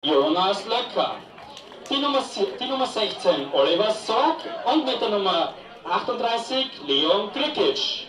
Jonas Löcker, die Nummer 16 Oliver Sorg und mit der Nummer 38 Leon Krikic.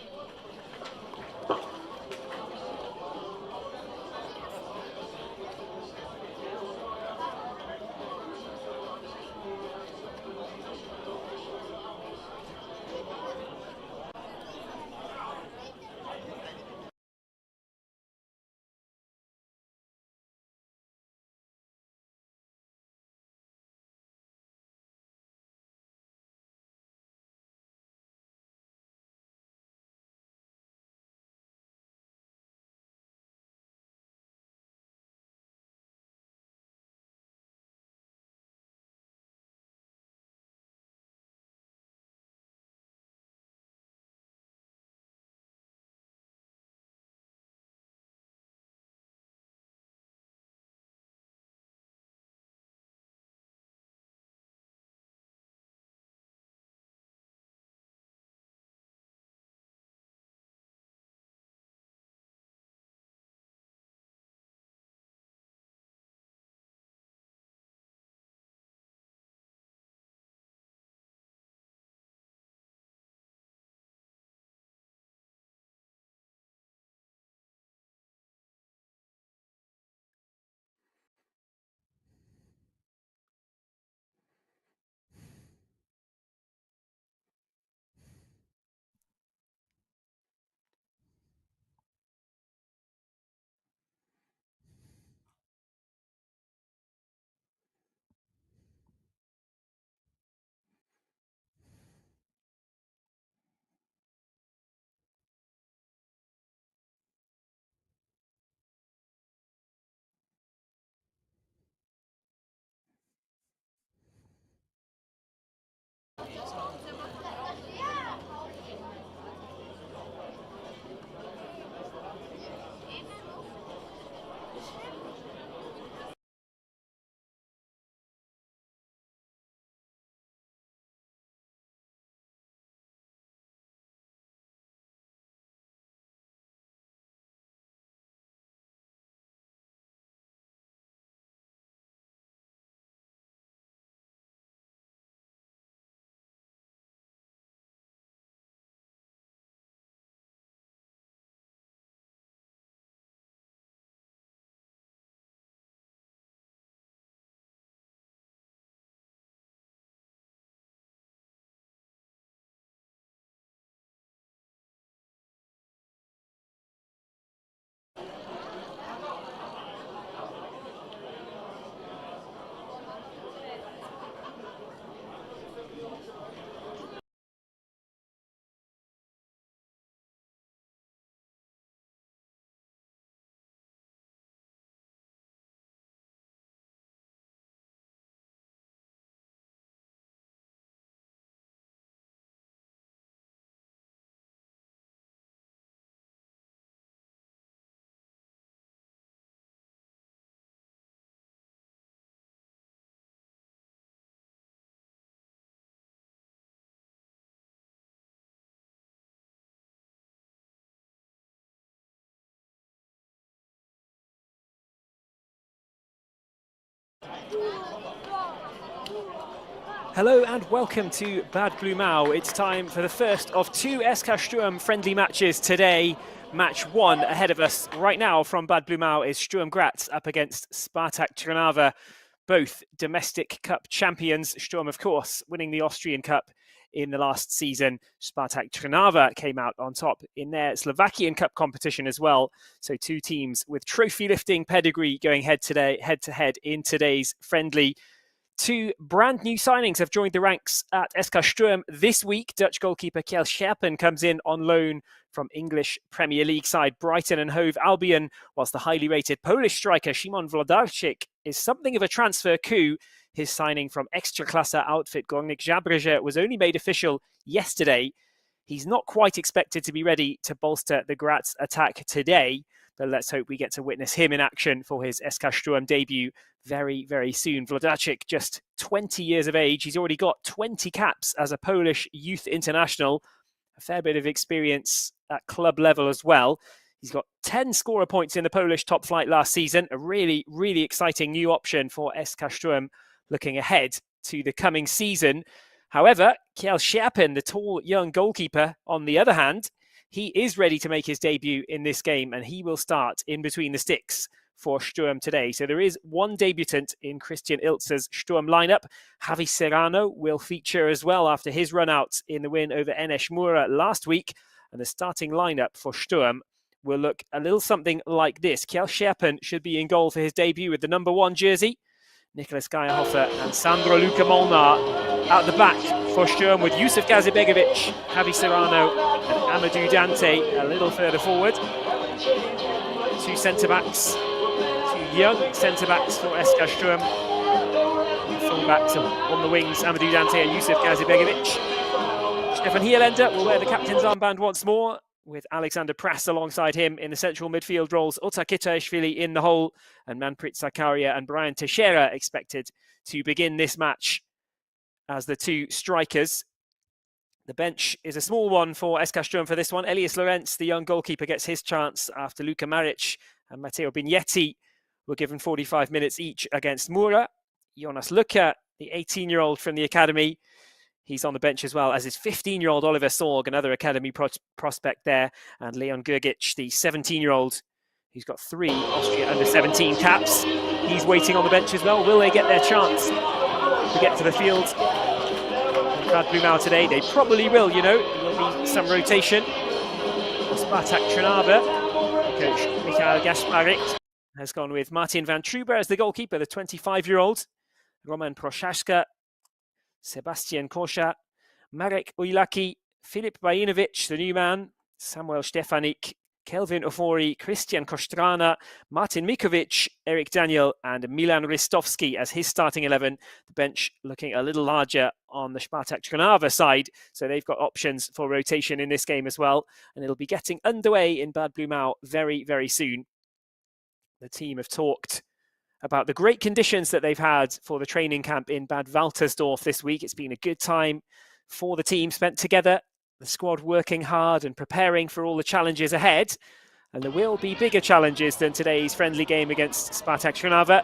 Hello and welcome to Bad Blumau. It's time for the first of two SKSturm friendly matches today. Match 1 ahead of us right now from Bad Blumau is Sturm Graz up against Spartak Trnava, both domestic cup champions. Sturm, of course, winning the Austrian Cup in the last season. Spartak Trnava came out on top in their Slovakian Cup competition as well. So two teams with trophy lifting pedigree going head to head in today's friendly. Two brand new signings have joined the ranks at SKSturm this week. Dutch goalkeeper Kjell Scherpen comes in on loan from English Premier League side Brighton and Hove Albion, whilst the highly rated Polish striker Szymon Wlodarczyk is something of a transfer coup. His signing from Ekstraklasa outfit Górnik Zabrze was only made official yesterday. He's not quite expected to be ready to bolster the Graz attack today, but let's hope we get to witness him in action for his SKSturm debut very, very soon. Wlodarczyk, just 20 years of age. He's already got 20 caps as a Polish youth international, a fair bit of experience at club level as well. He's got 10 scorer points in the Polish top flight last season, a really, really exciting new option for SKSturm looking ahead to the coming season. However, Kjell Scherpen, the tall young goalkeeper, on the other hand, he is ready to make his debut in this game and he will start in between the sticks for Sturm today. So there is one debutant in Christian Ilz's Sturm lineup. Javi Serrano will feature as well after his run out in the win over NS Mura last week. And the starting lineup for Sturm will look a little something like this. Kjell Scherpen should be in goal for his debut with the number 1 jersey. Nicholas Geierhofer and Sandro Luca Molnar out the back for Sturm with Yusuf Gazibegovic, Javi Serrano and Amadou Dante a little further forward. Two centre-backs, two young centre-backs for SKSturm. Full-backs on the wings, Amadou Dante and Yusuf Gazibegovic. Stefan Hierländer will wear the captain's armband once more, with Alexander Prass alongside him in the central midfield roles, Otar Kitaishvili in the hole, and Manprit Zakaria and Brian Teixeira expected to begin this match as the two strikers. The bench is a small one for SKSturm for this one. Elias Lorenz, the young goalkeeper, gets his chance after Luka Maric and Matteo Bignetti were given 45 minutes each against Mura. Jonas Luca, the 18-year-old from the academy, he's on the bench as well, as is 15-year-old Oliver Sorg, another academy prospect there, and Leon Gergic, the 17-year-old, who's got 3 Austria under-17 caps. He's waiting on the bench as well. Will they get their chance to get to the field? Bad Blumau today, they probably will, you know. There will be some rotation. Spartak Trnava, coach Michael Gasparik has gone with Martin van Truber as the goalkeeper, the 25-year-old. Roman Prochaska, Sebastian Kosha, Marek Ujlaki, Filip Bajinovic, the new man, Samuel Stefanik, Kelvin Ofori, Christian Kostrana, Martin Mikovic, Eric Daniel and Milan Ristovski as his starting 11. The bench looking a little larger on the Spartak Trnava side, so they've got options for rotation in this game as well. And it'll be getting underway in Bad Blumau very, very soon. The team have talked about the great conditions that they've had for the training camp in Bad Waltersdorf this week. It's been a good time for the team spent together, the squad working hard and preparing for all the challenges ahead. And there will be bigger challenges than today's friendly game against Spartak Trnava.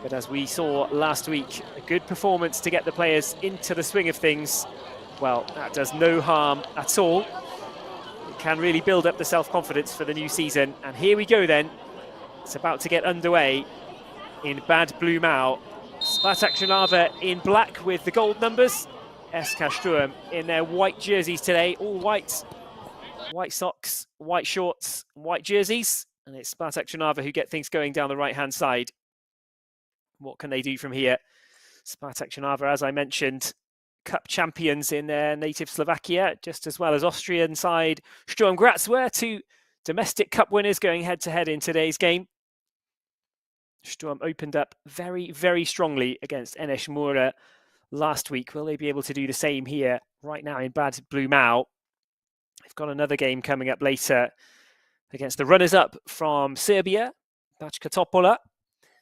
But as we saw last week, a good performance to get the players into the swing of things, well, that does no harm at all. It can really build up the self-confidence for the new season. And here we go then. It's about to get underway in Bad Blumau. Spartak Trnava in black with the gold numbers. SKSturm in their white jerseys today, all white. White socks, white shorts, white jerseys. And it's Spartak Trnava who get things going down the right-hand side. What can they do from here? Spartak Trnava, as I mentioned, cup champions in their native Slovakia, just as well as Austrian side Sturm Graz were, 2 domestic cup winners going head-to-head in today's game. Sturm opened up very, very strongly against NS Mura last week. Will they be able to do the same here right now in Bad Blumau? They've got another game coming up later against the runners-up from Serbia, Bačka Topola.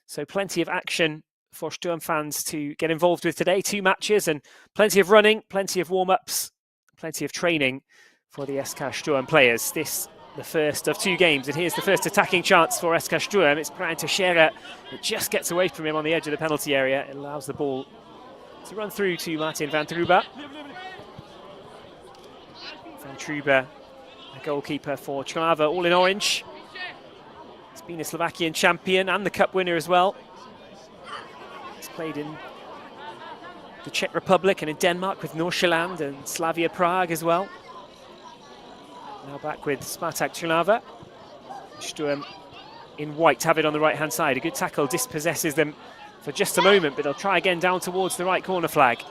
So plenty of action for Sturm fans to get involved with today. 2 matches and plenty of running, plenty of warm-ups, plenty of training for the SKSturm players. This the first of 2 games. And here's the first attacking chance for SKSturm. It's Brian Teixeira. It just gets away from him on the edge of the penalty area. It allows the ball to run through to Martin van Truba. Van Truba, a goalkeeper for Trnava, all in orange. He's been a Slovakian champion and the cup winner as well. He's played in the Czech Republic and in Denmark with Nordsjælland and Slavia Prague as well. Now back with Spartak Trnava. Sturm in white have it on the right-hand side. A good tackle dispossesses them for just a moment, but they'll try again down towards the right corner flag.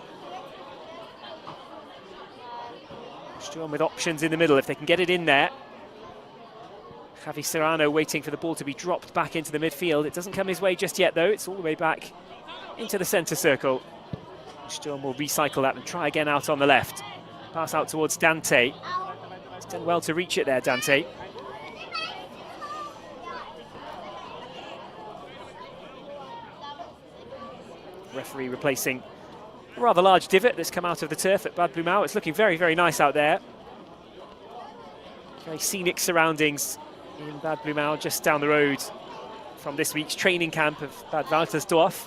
Sturm with options in the middle if they can get it in there. Javi Serrano waiting for the ball to be dropped back into the midfield. It doesn't come his way just yet though. It's all the way back into the centre circle. Sturm will recycle that and try again out on the left. Pass out towards Dante. He's done well to reach it there, Dante. Referee replacing a rather large divot that's come out of the turf at Bad Blumau. It's looking very, very nice out there. Very scenic surroundings in Bad Blumau, just down the road from this week's training camp of Bad Waltersdorf.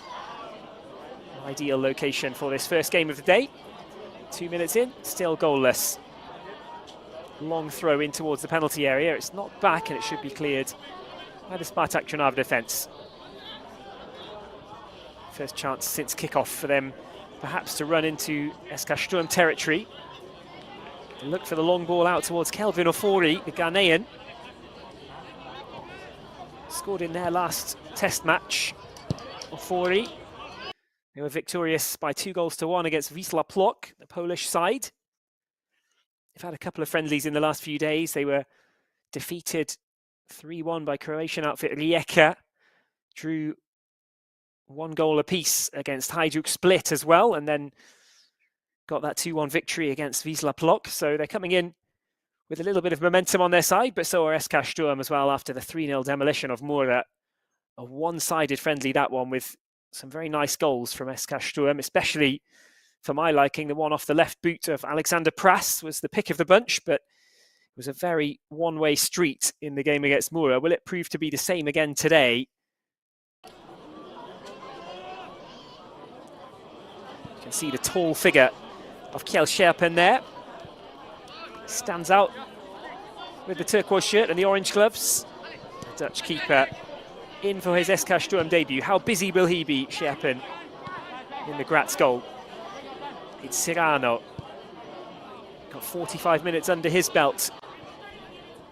An ideal location for this first game of the day. 2 minutes in, still goalless. Long throw in towards the penalty area. It's not back and it should be cleared by the Spartak Trnava defence. First chance since kickoff for them perhaps to run into SKSturm territory. They look for the long ball out towards Kelvin Ofori, the Ghanaian. Scored in their last test match. Ofori. They were victorious by 2-1 against Wisła Płock, the Polish side. They've had a couple of friendlies in the last few days. They were defeated 3-1 by Croatian outfit Rijeka. Drew 1 goal apiece against Hajduk Split as well, and then got that 2-1 victory against Wisła Płock. So they're coming in with a little bit of momentum on their side, but so are SKSturm as well after the 3-0 demolition of Mura. A one-sided friendly, that one, with some very nice goals from SKSturm, especially for my liking. The one off the left boot of Alexander Prass was the pick of the bunch, but it was a very one-way street in the game against Mura. Will it prove to be the same again today? You can see the tall figure of Kjell Scherpen there. Stands out with the turquoise shirt and the orange gloves. The Dutch keeper in for his SKSturm debut. How busy will he be, Scherpen, in the Graz goal? It's Serrano. Got 45 minutes under his belt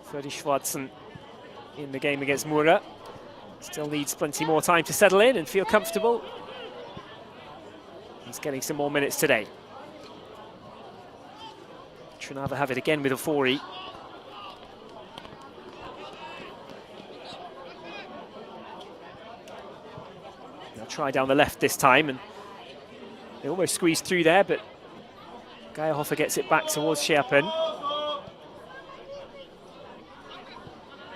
for the Schwarzen in the game against Mura. Still needs plenty more time to settle in and feel comfortable. He's getting some more minutes today. Trnava have it again with Ofori. They'll try down the left this time, and they almost squeezed through there, but Geierhofer gets it back towards Scherpen.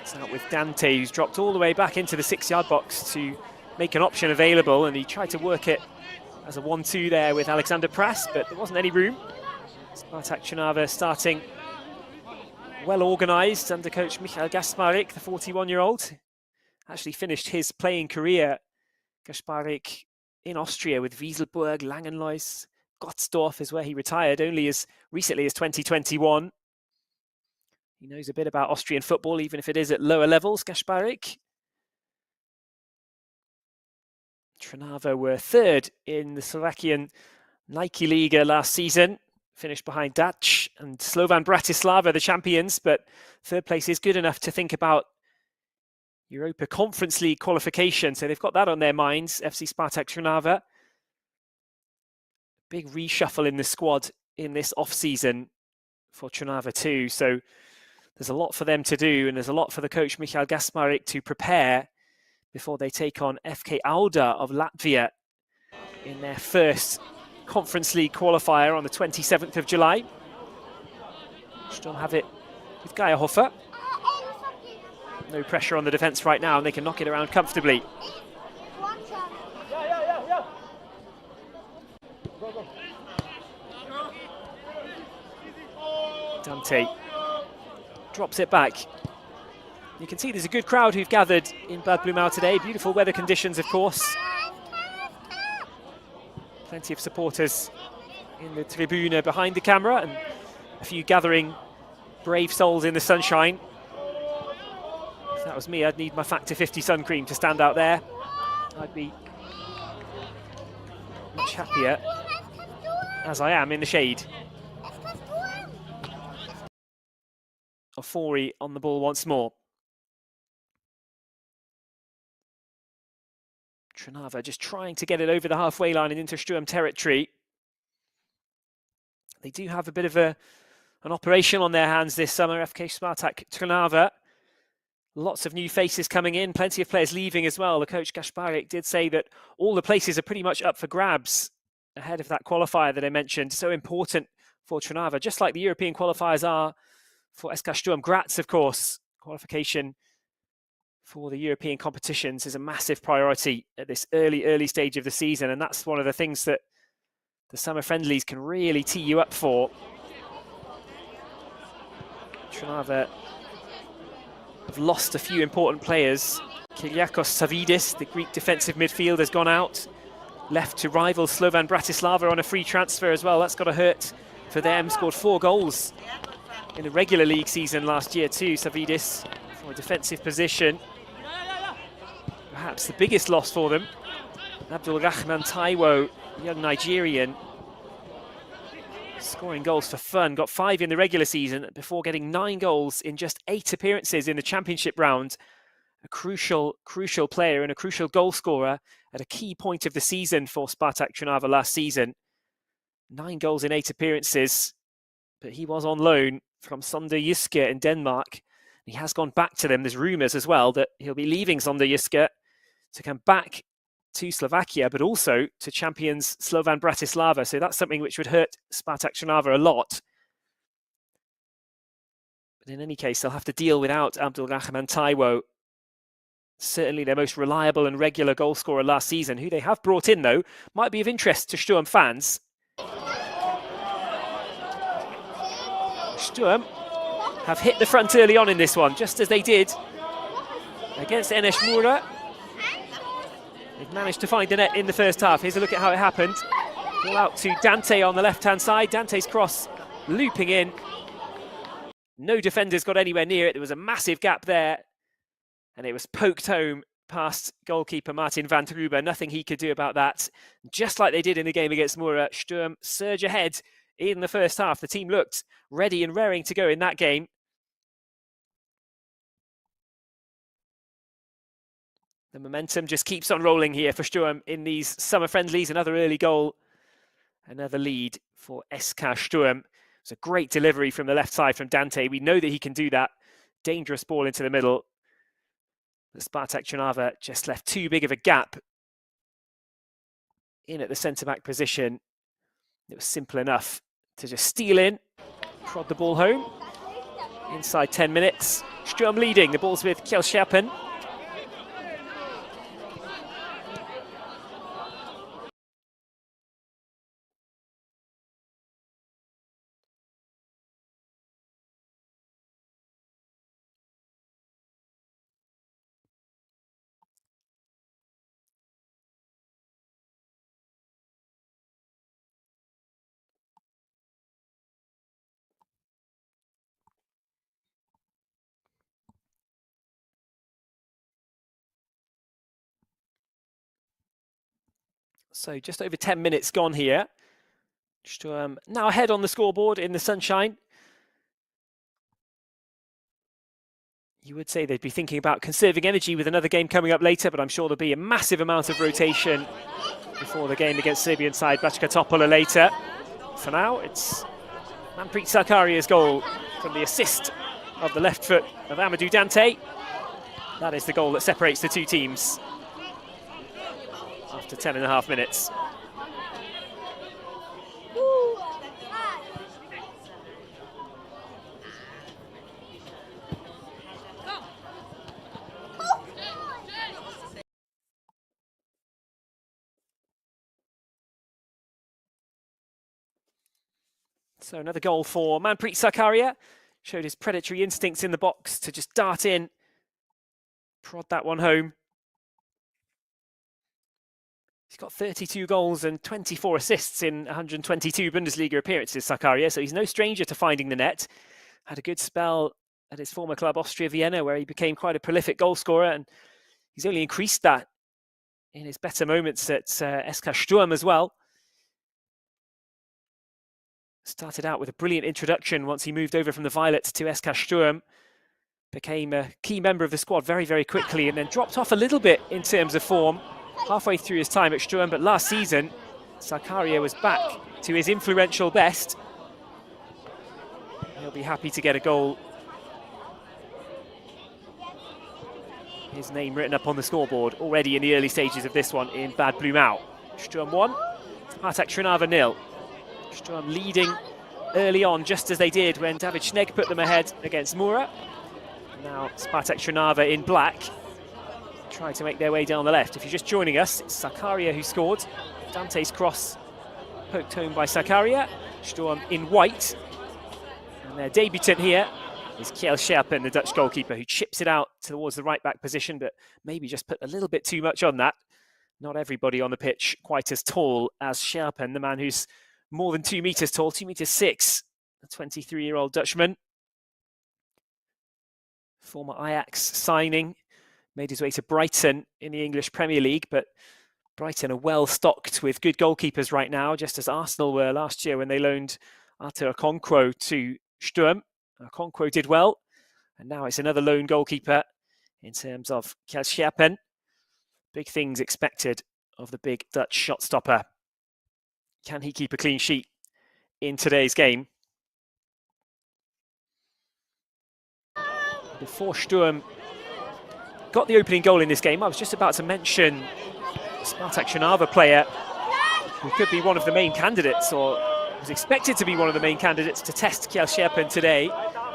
It's out with Dante, who's dropped all the way back into the 6-yard box to make an option available, and he tried to work it as a 1-2 there with Alexander Prass, but there wasn't any room. Spartak Trnava starting well organised under coach Michael Gasparik, the 41-year-old. Actually finished his playing career, Gasparik, in Austria with Wieselburg, Langenlois. Gottsdorf is where he retired only as recently as 2021. He knows a bit about Austrian football, even if it is at lower levels, Gasparik. Trnava were third in the Slovakian Nike Liga last season. Finished behind Dach and Slovan Bratislava, the champions, but third place is good enough to think about Europa Conference League qualification. So they've got that on their minds, FC Spartak Trnava. Big reshuffle in the squad in this off-season for Trnava too. So there's a lot for them to do, and there's a lot for the coach Michael Gasparik to prepare before they take on FK Auda of Latvia in their first Conference League qualifier on the 27th of July. Still have it with Geierhofer. No pressure on the defence right now, and they can knock it around comfortably. Dante drops it back. You can see there's a good crowd who've gathered in Bad Blumau today. Beautiful weather conditions, of course. Plenty of supporters in the tribune behind the camera, and a few gathering brave souls in the sunshine. If that was me, I'd need my Factor 50 sun cream to stand out there. I'd be much happier as I am in the shade. Ofori on the ball once more. Trnava just trying to get it over the halfway line and into Sturm territory. They do have a bit of an operation on their hands this summer, FK Spartak Trnava. Lots of new faces coming in, plenty of players leaving as well. The coach Gasparik did say that all the places are pretty much up for grabs ahead of that qualifier that I mentioned. So important for Trnava, just like the European qualifiers are for Sturm Graz, of course. Qualification for the European competitions is a massive priority at this early stage of the season, and that's one of the things that the summer friendlies can really tee you up for. Trnava have lost a few important players. Kyriakos Savidis, the Greek defensive midfielder, has gone out, left to rival Slovan Bratislava on a free transfer as well. That's got to hurt for them. Scored 4 goals in the regular league season last year too, Savidis, from a defensive position. Perhaps the biggest loss for them. Abdul Rahman Taiwo, young Nigerian, scoring goals for fun. Got 5 in the regular season before getting 9 goals in just 8 appearances in the championship round. A crucial player and a crucial goal scorer at a key point of the season for Spartak Trnava last season. 9 goals in 8 appearances, but he was on loan from Sønderjyske in Denmark. He has gone back to them. There's rumours as well that he'll be leaving Sønderjyske to come back to Slovakia, but also to champions Slovan Bratislava. So that's something which would hurt Spartak Trnava a lot. But in any case, they'll have to deal without Abdul Rahman Taiwo. Certainly their most reliable and regular goal scorer last season. Who they have brought in, though, might be of interest to Sturm fans. Sturm have hit the front early on in this one, just as they did against Enes Mura. They've managed to find the net in the first half. Here's a look at how it happened. Ball out to Dante on the left-hand side. Dante's cross looping in. No defenders got anywhere near it. There was a massive gap there. And it was poked home past goalkeeper Martin van Truber. Nothing he could do about that. Just like they did in the game against Mura, Sturm surge ahead in the first half. The team looked ready and raring to go in that game. The momentum just keeps on rolling here for Sturm in these summer friendlies. Another early goal, another lead for SKSturm. It's a great delivery from the left side from Dante. We know that he can do that. Dangerous ball into the middle. The Spartak Trnava just left too big of a gap in at the centre-back position. It was simple enough to just steal in, prod the ball home. Inside 10 minutes. Sturm leading. The ball's with Kjellschapen. So just over 10 minutes gone here. Sturm now ahead on the scoreboard in the sunshine. You would say they'd be thinking about conserving energy with another game coming up later, but I'm sure there'll be a massive amount of rotation before the game against Serbian side Bačka Topola later. For now, it's Manpreet Sakaria's goal from the assist of the left foot of Amadou Dante. That is the goal that separates the two teams after 10.5 minutes. So another goal for Manpreet Sakaria. Showed his predatory instincts in the box to just dart in prod that one home. He's got 32 goals and 24 assists in 122 Bundesliga appearances, Sakarya, so he's no stranger to finding the net. Had a good spell at his former club, Austria Vienna, where he became quite a prolific goalscorer, and he's only increased that in his better moments at SKSturm as well. Started out with a brilliant introduction once he moved over from the Violets to SKSturm. Became a key member of the squad very, very quickly, and then dropped off a little bit in terms of form halfway through his time at Sturm. But last season, Sakarya was back to his influential best. He'll be happy to get a goal. His name written up on the scoreboard already in the early stages of this one in Bad Blumau. Sturm 1, Spartak Trnava 0. Sturm leading early on, just as they did when David Schnegg put them ahead against Mura. Now Spartak Trnava in black try to make their way down the left. If you're just joining us, it's Sakarya who scored. Dante's cross poked home by Sakarya. Sturm in white. And their debutant here is Kjell Scherpen, the Dutch goalkeeper, who chips it out towards the right-back position, but maybe just put a little bit too much on that. Not everybody on the pitch quite as tall as Scherpen, the man who's more than 2 meters tall, 2 meters 6, a 23-year-old Dutchman. Former Ajax signing, made his way to Brighton in the English Premier League, but Brighton are well stocked with good goalkeepers right now, just as Arsenal were last year when they loaned Arthur Okonkwo to Sturm. Okonkwo did well, and now it's another lone goalkeeper in terms of Kjell Scherpen. Big things expected of the big Dutch shot stopper. Can he keep a clean sheet in today's game? Before Sturm got the opening goal in this game, I was just about to mention Spartak Trnava player who could be one of the main candidates, or was expected to be one of the main candidates to test Kjell Scherpen today,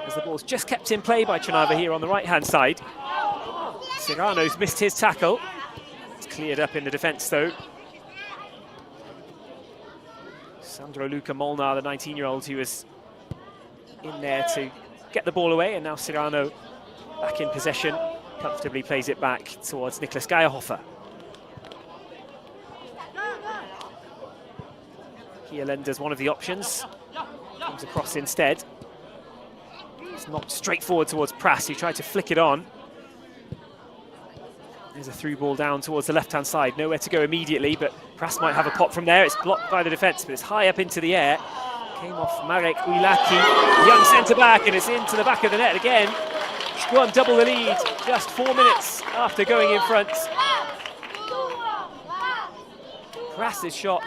as the ball's just kept in play by Trnava here on the right-hand side. Serrano's missed his tackle. It's cleared up in the defence though. Sandro Luca Molnar, the 19-year-old who was in there to get the ball away, and now Serrano back in possession, comfortably plays it back towards Niklas Geierhofer. Kielender's one of the options, comes across instead. It's not straightforward towards Prass, who tried to flick it on. There's a through ball down towards the left-hand side, nowhere to go immediately, but Prass might have a pop from there. It's blocked by the defence, but it's high up into the air. Came off Marek Uilaki, young centre-back, and it's into the back of the net again. Sturm double the lead just 4 minutes after going in front. Prass's shot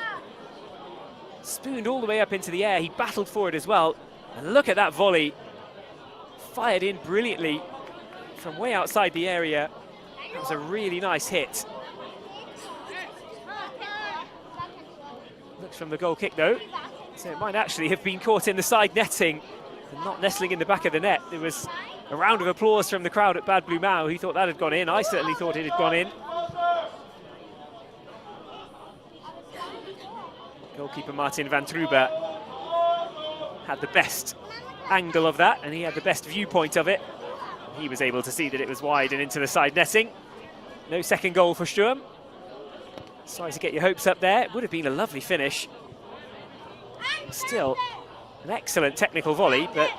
spooned all the way up into the air. He battled for it as well. And look at that volley. Fired in brilliantly from way outside the area. That was a really nice hit. Looks from the goal kick though. So it might actually have been caught in the side netting and not nestling in the back of the net. There was a round of applause from the crowd at Bad Blumau who thought that had gone in. I certainly thought it had gone in. Goalkeeper Martin van Truber had the best angle of that, and he had the best viewpoint of it. He was able to see that it was wide and into the side netting. No second goal for Sturm. Sorry to get your hopes up there. It would have been a lovely finish. Still, an excellent technical volley, but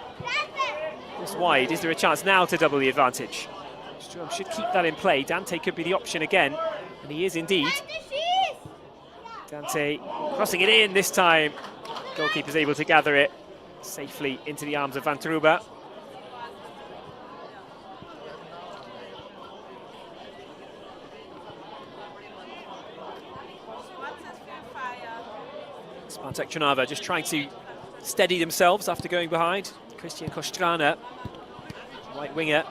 just wide. Is there a chance now to double the advantage? Sturm should keep that in play. Dante could be the option again, and he is indeed. Dante crossing it in this time. Goalkeeper's able to gather it safely into the arms of Van Truber. Spartak Trnava just trying to steady themselves after going behind. Christian Kostrana, right winger.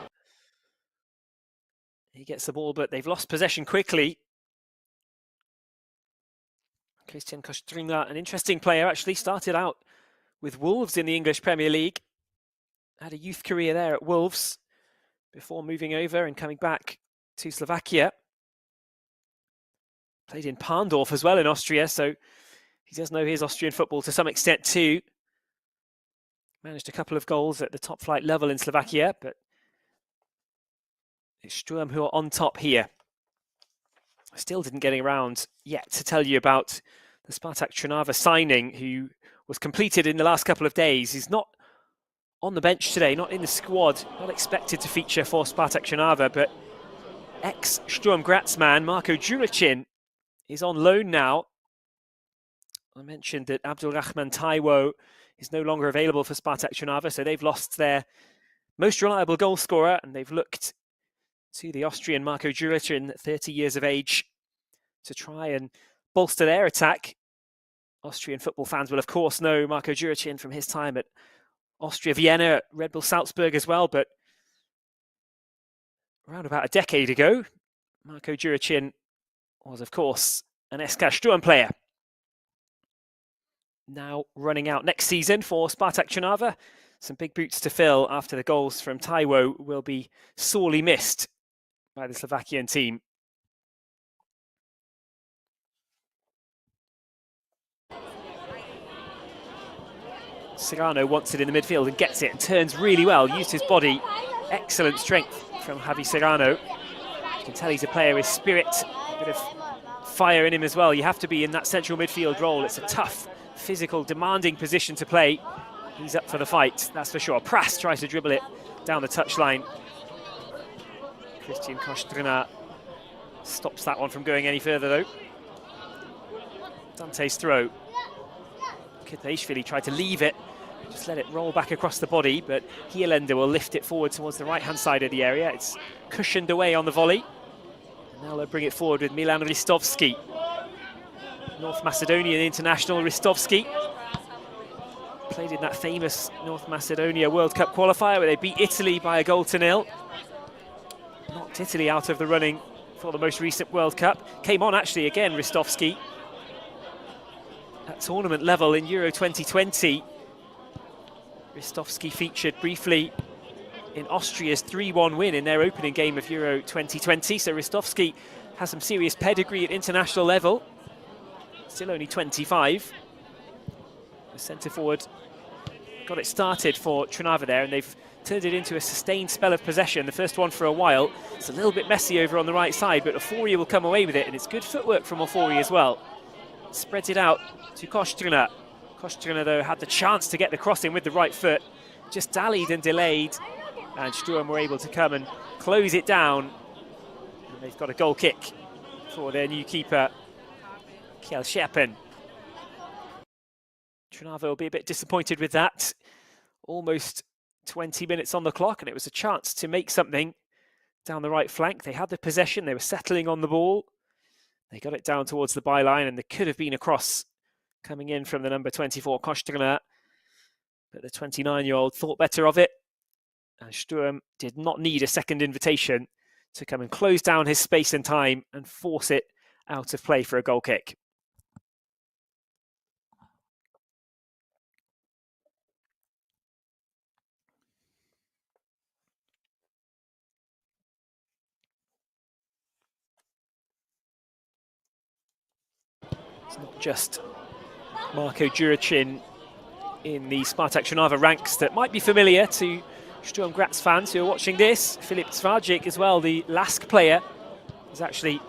He gets the ball, but they've lost possession quickly. Christian Kostrana, an interesting player, actually started out with Wolves in the English Premier League. Had a youth career there at Wolves before moving over and coming back to Slovakia. Played in Parndorf as well in Austria, so he does know his Austrian football to some extent too. Managed a couple of goals at the top flight level in Slovakia, but It's Sturm who are on top here. Still didn't get around yet to tell you about the Spartak Trnava signing, who was completed in the last couple of days. He's not on the bench today, not in the squad, not expected to feature for Spartak Trnava, but ex-Sturm Graz man Marko Juricin is on loan now. I mentioned that Abdulrahman Taiwo is no longer available for Spartak Trnava, so they've lost their most reliable goal scorer, and they've looked to the Austrian Marko Juricin, 30 years of age, to try and bolster their attack. Austrian football fans will, of course, know Marko Juricin from his time at Austria Vienna, at Red Bull Salzburg as well, but around about a decade ago, Marko Juricin was, of course, an SKSturm player. Now running out next season for Spartak Trnava. Some big boots to fill after the goals from Taiwo will be sorely missed by the Slovakian team. Serrano wants it in the midfield and gets it and turns really well, used his body. Excellent strength from Javi Serrano. You can tell he's a player with spirit, a bit of fire in him as well. You have to be in that central midfield role. It's a tough, physical, demanding position to play. He's up for the fight, that's for sure. Pras tries to dribble it down the touchline. Christian Kostrina stops that one from going any further though. Dante's throw. Kitaishvili tried to leave it, just let it roll back across the body, but Hielender will lift it forward towards the right-hand side of the area. It's cushioned away on the volley. And now they'll bring it forward with Milan Ristovski. North Macedonian international Ristovski. Played in that famous North Macedonia World Cup qualifier where they beat Italy by 1-0. Knocked Italy out of the running for the most recent World Cup. Came on actually again, Ristovski, at tournament level in Euro 2020. Ristovski featured briefly in Austria's 3-1 win in their opening game of Euro 2020. So Ristovski has some serious pedigree at international level. Still only 25. The centre forward got it started for Trnava there, and they've turned it into a sustained spell of possession, the first one for a while. It's a little bit messy over on the right side, but Ofori will come away with it, and it's good footwork from Ofori as well. Spreads it out to Kostrina. Kostrina, though, had the chance to get the crossing with the right foot, just dallied and delayed, and Sturm were able to come and close it down. And they've got a goal kick for their new keeper, Kjell Scherpen. Trnava will be a bit disappointed with that. Almost 20 minutes on the clock, and it was a chance to make something down the right flank. They had the possession, they were settling on the ball. They got it down towards the byline, and there could have been a cross coming in from the number 24, Kostrina. But the 29-year-old thought better of it, and Sturm did not need a second invitation to come and close down his space and time and force it out of play for a goal kick. It's not just Marko Juricin in the Spartak Trnava ranks that might be familiar to Sturm Graz fans who are watching this. Filip Zwarzik as well, the Lask player, is actually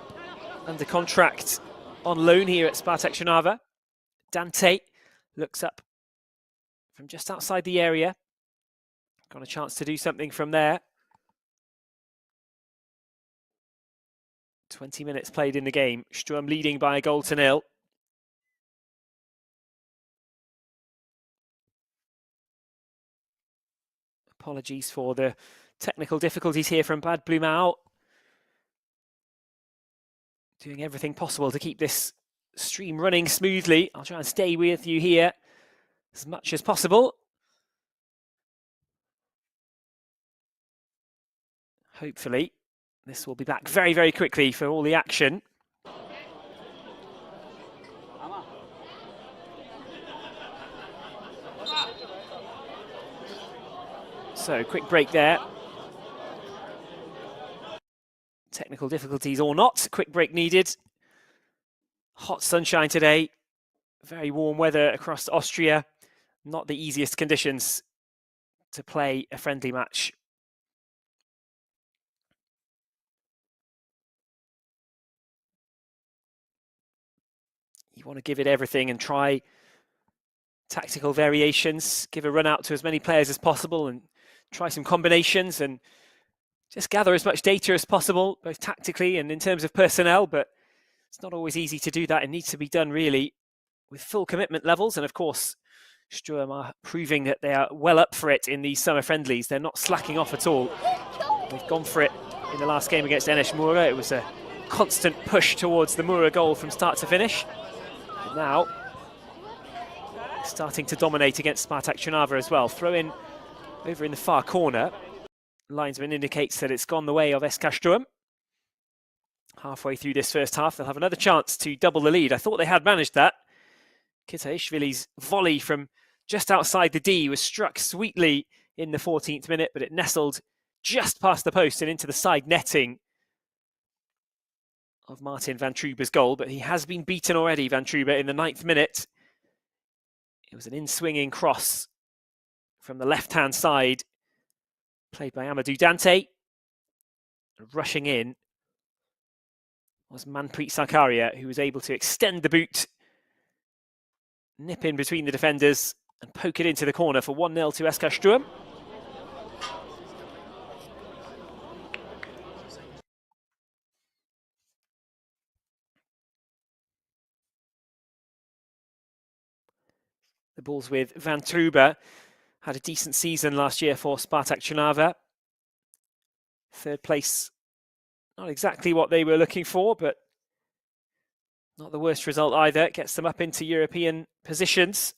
under contract on loan here at Spartak Trnava. Dante looks up from just outside the area. Got a chance to do something from there. 20 minutes played in the game. Sturm leading by 1-0. Apologies for the technical difficulties here from Bad Blumau. Doing everything possible to keep this stream running smoothly. I'll try and stay with you here as much as possible. Hopefully, this will be back very, very quickly for all the action. So, quick break there. Technical difficulties or not, quick break needed. Hot sunshine today, very warm weather across Austria. Not the easiest conditions to play a friendly match. you want to give it everything and try tactical variations, give a run out to as many players as possible and try some combinations and just gather as much data as possible, both tactically and in terms of personnel, but it's not always easy to do that. It needs to be done really with full commitment levels. And of course, Sturm are proving that they are well up for it in these summer friendlies. They're not slacking off at all. They've gone for it in the last game against NS Mura. It was a constant push towards the Mura goal from start to finish. And now, starting to dominate against Spartak Trnava as well. Throw in over in the far corner. Linesman indicates that it's gone the way of SKSturm. Halfway through this first half, they'll have another chance to double the lead. I thought they had managed that. Kitaishvili's volley from just outside the D was struck sweetly in the 14th minute, but it nestled just past the post and into the side netting of Martin Van Trube's goal. But he has been beaten already, Van Trube, in the 9th minute. It was an in-swinging cross from the left-hand side, played by Amadou Dante. Rushing in was Manpreet Sarkaria, who was able to extend the boot, nip in between the defenders and poke it into the corner for 1-0 to SKSturm. The ball's with Van Trube. Had a decent season last year for Spartak Trnava. 3rd place, not exactly what they were looking for, but not the worst result either. It gets them up into European positions.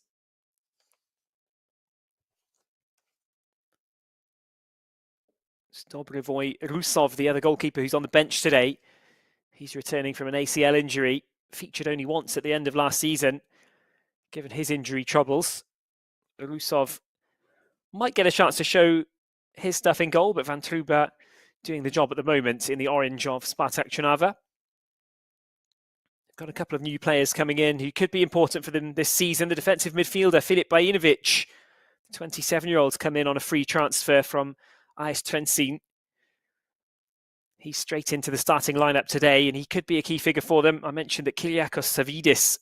Dobrivoj Rusov, the other goalkeeper who's on the bench today. He's returning from an ACL injury. Featured only once at the end of last season, given his injury troubles. Rusov might get a chance to show his stuff in goal, but Van Trube doing the job at the moment in the orange of Spartak Trnava. Got a couple of new players coming in who could be important for them this season. The defensive midfielder, Filip Bajinovic, the 27-year-old's come in on a free transfer from AS Trenčín. He's straight into the starting lineup today, and he could be a key figure for them. I mentioned that Kyriakos Savidis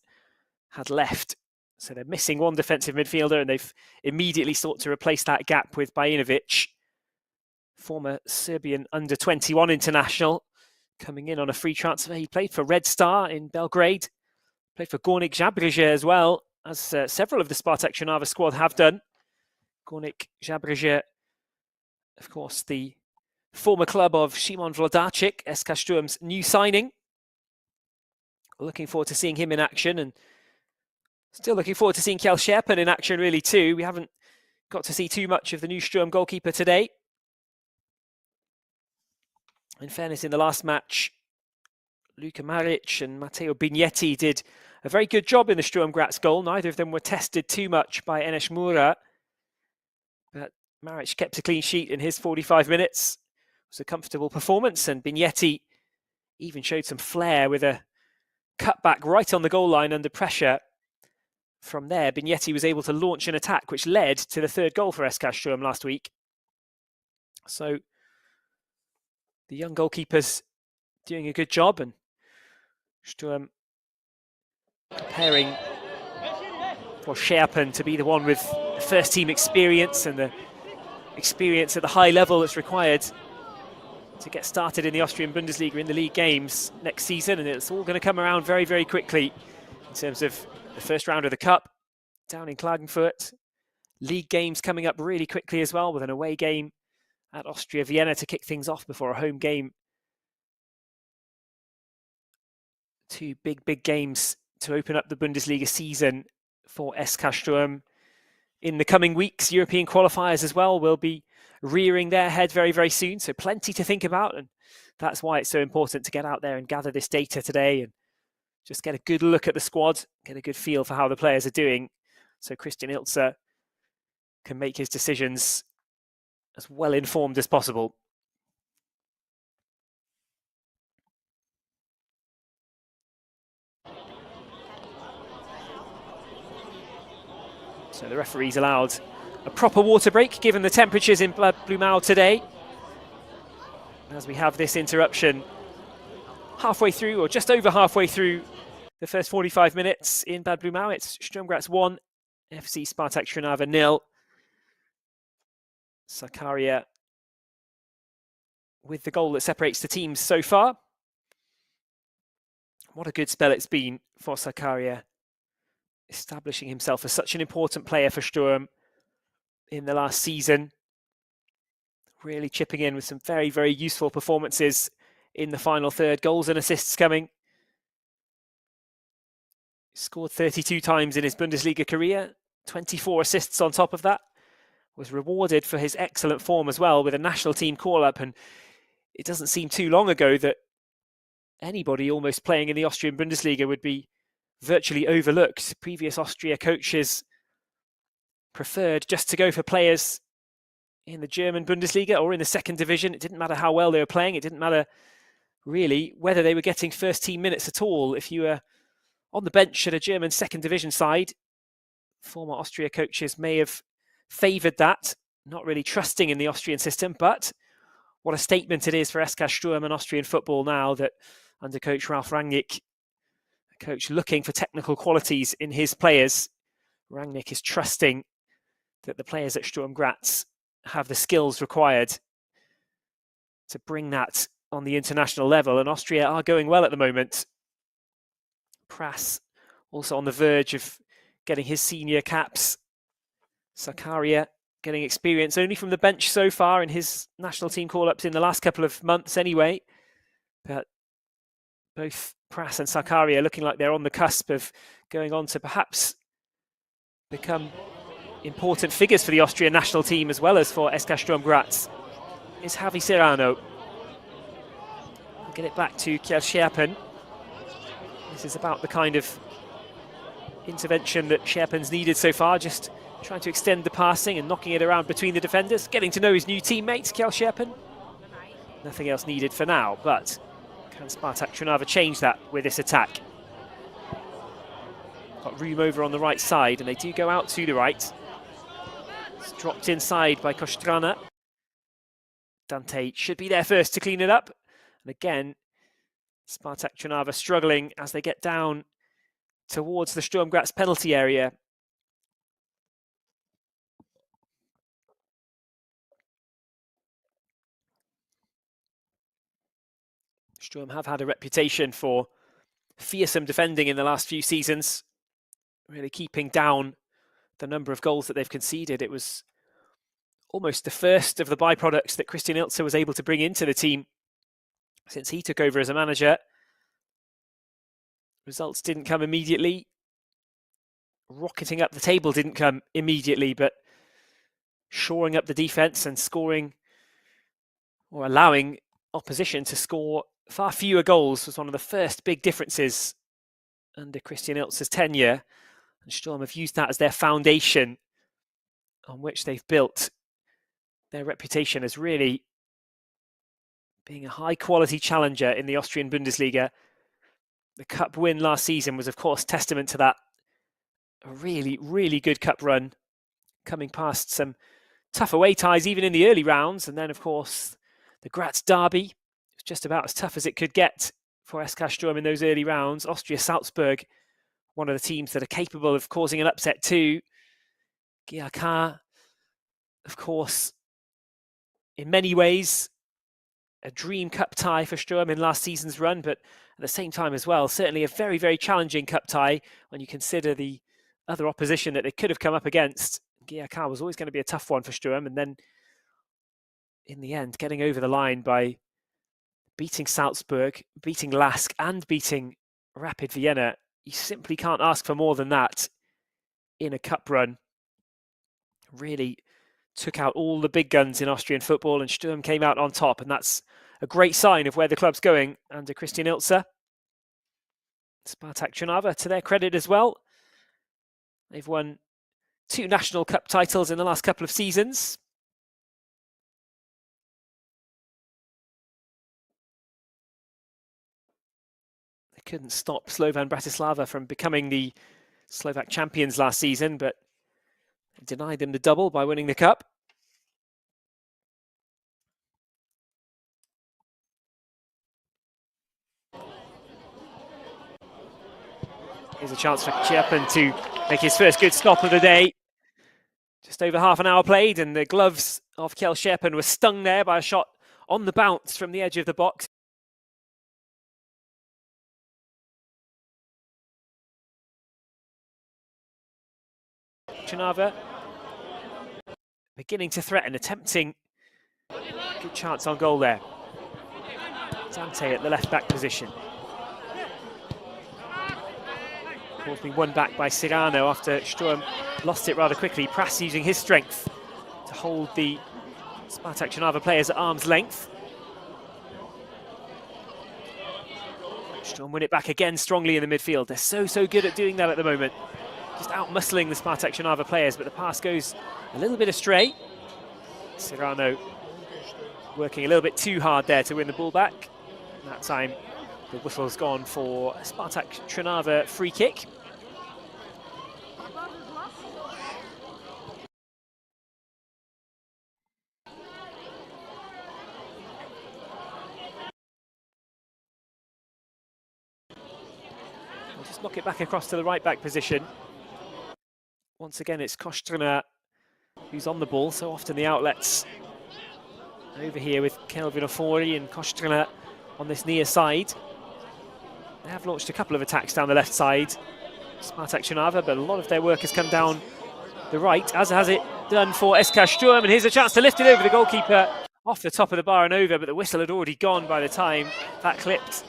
had left, so they're missing one defensive midfielder, and they've immediately sought to replace that gap with Bajinovic, former Serbian under-21 international, coming in on a free transfer. He played for Red Star in Belgrade, played for Gornik Zabrze as well, as several of the Spartak Trnava squad have done. Gornik Zabrze, of course, the former club of Szymon Wlodarczyk, SKSturm's new signing. Looking forward to seeing him in action, and still looking forward to seeing Kjell Scherpen in action really too. We haven't got to see too much of the new Sturm goalkeeper today. In fairness, in the last match, Luka Maric and Matteo Bignetti did a very good job in the Sturm Graz goal. Neither of them were tested too much by NS Mura, but Maric kept a clean sheet in his 45 minutes. It was a comfortable performance, and Bignetti even showed some flair with a cutback right on the goal line under pressure. From there, Bignetti was able to launch an attack which led to the 3rd goal for SKSturm last week. So the young goalkeepers doing a good job, and Sturm preparing for Scherpen to be the one with the first team experience and the experience at the high level that's required to get started in the Austrian Bundesliga in the league games next season. And it's all going to come around very, very quickly in terms of the first round of the Cup down in Klagenfurt. League games coming up really quickly as well, with an away game at Austria Vienna to kick things off before a home game. 2 big games to open up the Bundesliga season for SKSturm. In the coming weeks, European qualifiers as well will be rearing their head very, very soon. So plenty to think about, and that's why it's so important to get out there and gather this data today and just get a good look at the squad, get a good feel for how the players are doing, so Christian Ilzer can make his decisions as well informed as possible. So the referee's allowed a proper water break given the temperatures in Blumau today, as we have this interruption halfway through, or just over halfway through, the first 45 minutes in Bad Blumau. It's Sturm Graz 1, FC Spartak Trnava 0. Sakarya with the goal that separates the teams so far. What a good spell it's been for Sakarya, establishing himself as such an important player for Sturm in the last season. Really chipping in with some very, very useful performances in the final third. Goals and assists coming. Scored 32 times in his Bundesliga career, 24 assists on top of that. Was rewarded for his excellent form as well with a national team call-up, and it doesn't seem too long ago that anybody almost playing in the Austrian Bundesliga would be virtually overlooked. Previous Austria coaches preferred just to go for players in the German Bundesliga or in the second division. It didn't matter how well they were playing. It didn't matter really whether they were getting first team minutes at all. If you were on the bench at a German second division side, former Austria coaches may have favoured that, not really trusting in the Austrian system. But what a statement it is for SKSturm and Austrian football now that under coach Ralf Rangnick, a coach looking for technical qualities in his players, Rangnick is trusting that the players at Sturm Graz have the skills required to bring that on the international level. And Austria are going well at the moment. Prass also on the verge of getting his senior caps. Sakarya getting experience only from the bench so far in his national team call-ups in the last couple of months anyway. But both Prass and Sakarya looking like they're on the cusp of going on to perhaps become important figures for the Austrian national team as well as for SKSturm Graz. Is Javi Serrano. We'll get it back to Kjell Scherpen. This is about the kind of intervention that Scherpen's needed so far, just trying to extend the passing and knocking it around between the defenders, getting to know his new teammates, Kjell Scherpen. Nothing else needed for now, but can Spartak Trnava change that with this attack? Got room over on the right side, and they do go out to the right. It's dropped inside by Kostrana. Dante should be there first to clean it up. And again, Spartak Trnava struggling as they get down towards the Sturm Graz penalty area. Sturm have had a reputation for fearsome defending in the last few seasons, really keeping down the number of goals that they've conceded. It was almost the first of the byproducts that Christian Ilzer was able to bring into the team since he took over as a manager. Results didn't come immediately. Rocketing up the table didn't come immediately, but shoring up the defence and scoring or allowing opposition to score far fewer goals was one of the first big differences under Christian Ilzer's tenure. And Sturm have used that as their foundation on which they've built their reputation as really being a high-quality challenger in the Austrian Bundesliga. The cup win last season was, of course, testament to that. A really, really good cup run, coming past some tough away ties even in the early rounds. And then, of course, the Graz derby was just about as tough as it could get for SKSturm in those early rounds. Austria Salzburg, one of the teams that are capable of causing an upset too. GAK, of course, in many ways, a dream cup tie for Sturm in last season's run, but at the same time as well, certainly a very, very challenging cup tie when you consider the other opposition that they could have come up against. GAK was always going to be a tough one for Sturm, and then in the end, getting over the line by beating Salzburg, beating Lask, and beating Rapid Vienna. You simply can't ask for more than that in a cup run. Really took out all the big guns in Austrian football, and Sturm came out on top, and that's a great sign of where the club's going under Christian Ilzer. Spartak Trnava, to their credit as well, they've won 2 national cup titles in the last couple of seasons. They couldn't stop Slovan Bratislava from becoming the Slovak champions last season, but denied them the double by winning the cup. Here's a chance for Scherpen to make his first good stop of the day. Just over half an hour played, and the gloves of Kjell Scherpen were stung there by a shot on the bounce from the edge of the box. Trnava beginning to threaten, attempting good chance on goal there. Zante at the left back position. Ball's been won back by Serrano after Sturm lost it rather quickly. Prass using his strength to hold the Spartak Trnava players at arm's length. Sturm win it back again strongly in the midfield. They're so good at doing that at the moment. Just out-muscling the Spartak Trnava players, but the pass goes a little bit astray. Serrano working a little bit too hard there to win the ball back. And that time, the whistle's gone for Spartak Trnava free kick. We'll just knock it back across to the right-back position. Once again, it's Kostrina who's on the ball, so often the outlets over here with Kelvin Ofori and Kostrina on this near side. They have launched a couple of attacks down the left side, Spartak Trnava, but a lot of their work has come down the right, as has it done for SKSturm, and here's a chance to lift it over the goalkeeper off the top of the bar and over, but the whistle had already gone by the time that clipped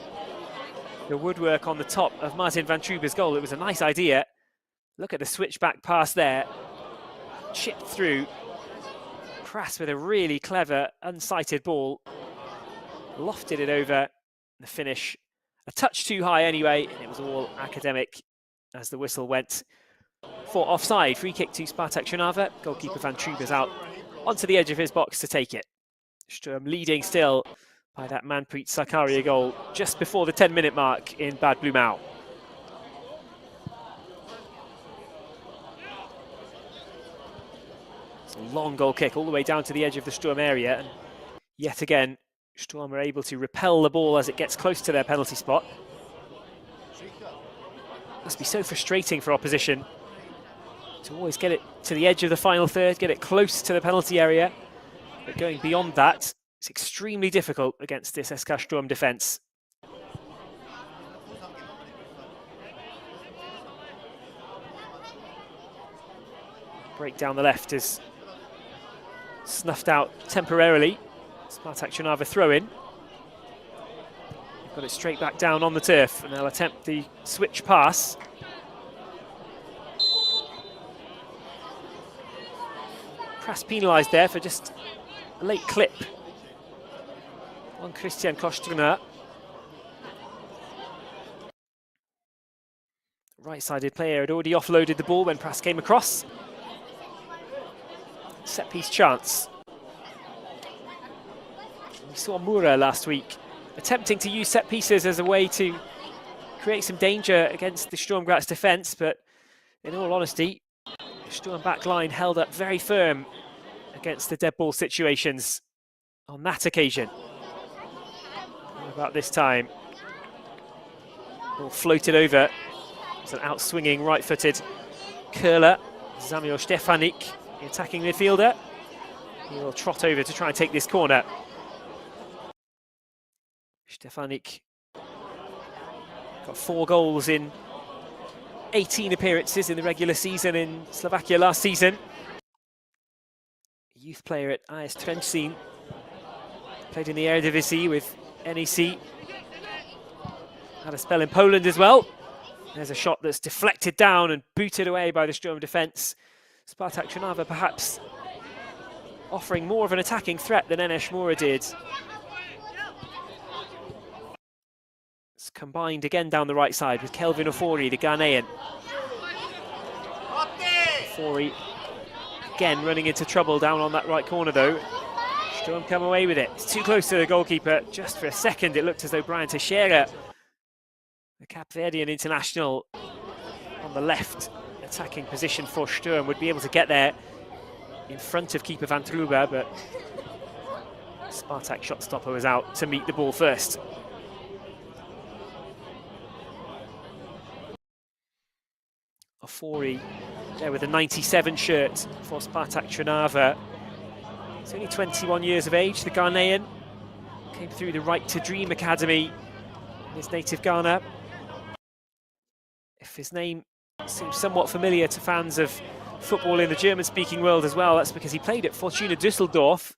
the woodwork on the top of Martin van Trube's goal. It was a nice idea. Look at the switchback pass there, chipped through. Prass with a really clever, unsighted ball, lofted it over. The finish a touch too high anyway, and it was all academic as the whistle went for offside. Free kick to Spartak Trnava. Goalkeeper van Trube's out onto the edge of his box to take it. Sturm leading still by that Manpreet Sakaria goal just before the 10-minute mark in Bad Blumau. It's a long goal kick all the way down to the edge of the Sturm area, and yet again Sturm are able to repel the ball as it gets close to their penalty spot. Must be so frustrating for opposition to always get it to the edge of the final third, get it close to the penalty area, but going beyond that, it's extremely difficult against this SKSturm defence. Break down the left is snuffed out temporarily. Spartak Trnava throw in. They've got it straight back down on the turf, and they'll attempt the switch pass. Prass penalised there for just a late clip on Christian Kostrina. Right-sided player had already offloaded the ball when Prass came across. Set-piece chance. We saw Mura last week attempting to use set-pieces as a way to create some danger against the Sturm Graz defence, but in all honesty, the Sturm back line held up very firm against the dead ball situations on that occasion. What about this time? Ball floated over. It's an out-swinging right-footed curler. Zamio Stefanik, the attacking midfielder. He will trot over to try and take this corner. Stefanik got 4 goals in 18 appearances in the regular season in Slovakia last season. A youth player at AS Trenčín. Played in the Eredivisie with NEC. Had a spell in Poland as well. There's a shot that's deflected down and booted away by the Sturm defence. Spartak Trnava perhaps offering more of an attacking threat than Enes Mura did. It's combined again down the right side with Kelvin Ofori, the Ghanaian. Ofori again running into trouble down on that right corner though. Sturm come away with it. It's too close to the goalkeeper. Just for a second it looked as though Brian Teixeira, the Cape Verdean international on the left attacking position for Sturm, would be able to get there in front of keeper Van Truba, but Spartak shot stopper was out to meet the ball first. Ofori there with a 97 shirt for Spartak Trnava. He's only 21 years of age, the Ghanaian. Came through the Right to Dream Academy in his native Ghana. If his name seems somewhat familiar to fans of football in the German-speaking world as well, that's because he played at Fortuna Düsseldorf,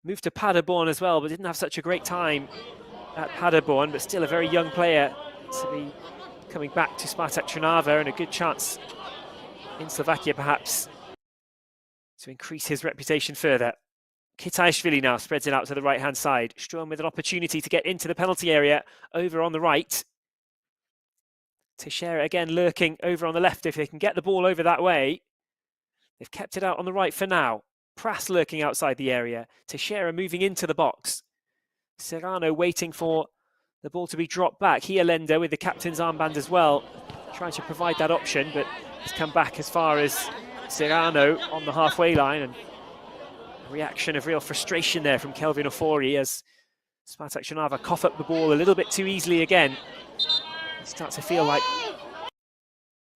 moved to Paderborn as well, but didn't have such a great time at Paderborn, but still a very young player to be coming back to Spartak Trnava, and a good chance in Slovakia perhaps to increase his reputation further. Kitaishvili now spreads it out to the right-hand side. Sturm with an opportunity to get into the penalty area over on the right. Teixeira again lurking over on the left if they can get the ball over that way. They've kept it out on the right for now. Prass lurking outside the area. Teixeira moving into the box. Serrano waiting for the ball to be dropped back. Hialenda with the captain's armband as well, trying to provide that option, but it's come back as far as Serrano on the halfway line, and a reaction of real frustration there from Kelvin Ofori as Spartak Trnava cough up the ball a little bit too easily again. Start to feel like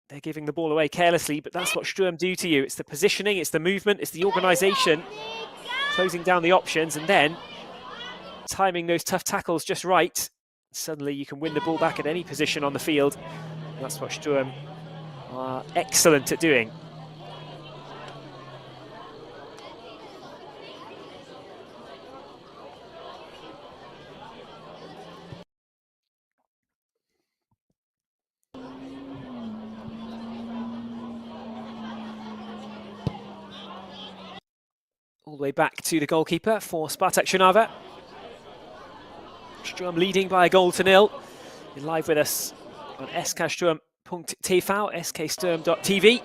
they're giving the ball away carelessly, but that's what Sturm do to you. It's the positioning, it's the movement, it's the organisation, closing down the options, and then timing those tough tackles just right. Suddenly you can win the ball back at any position on the field. And that's what Sturm are excellent at doing. All the way back to the goalkeeper for Spartak Trnava. Sturm leading by a goal to nil. You're live with us on SKSturm.TV, SKSturm.TV.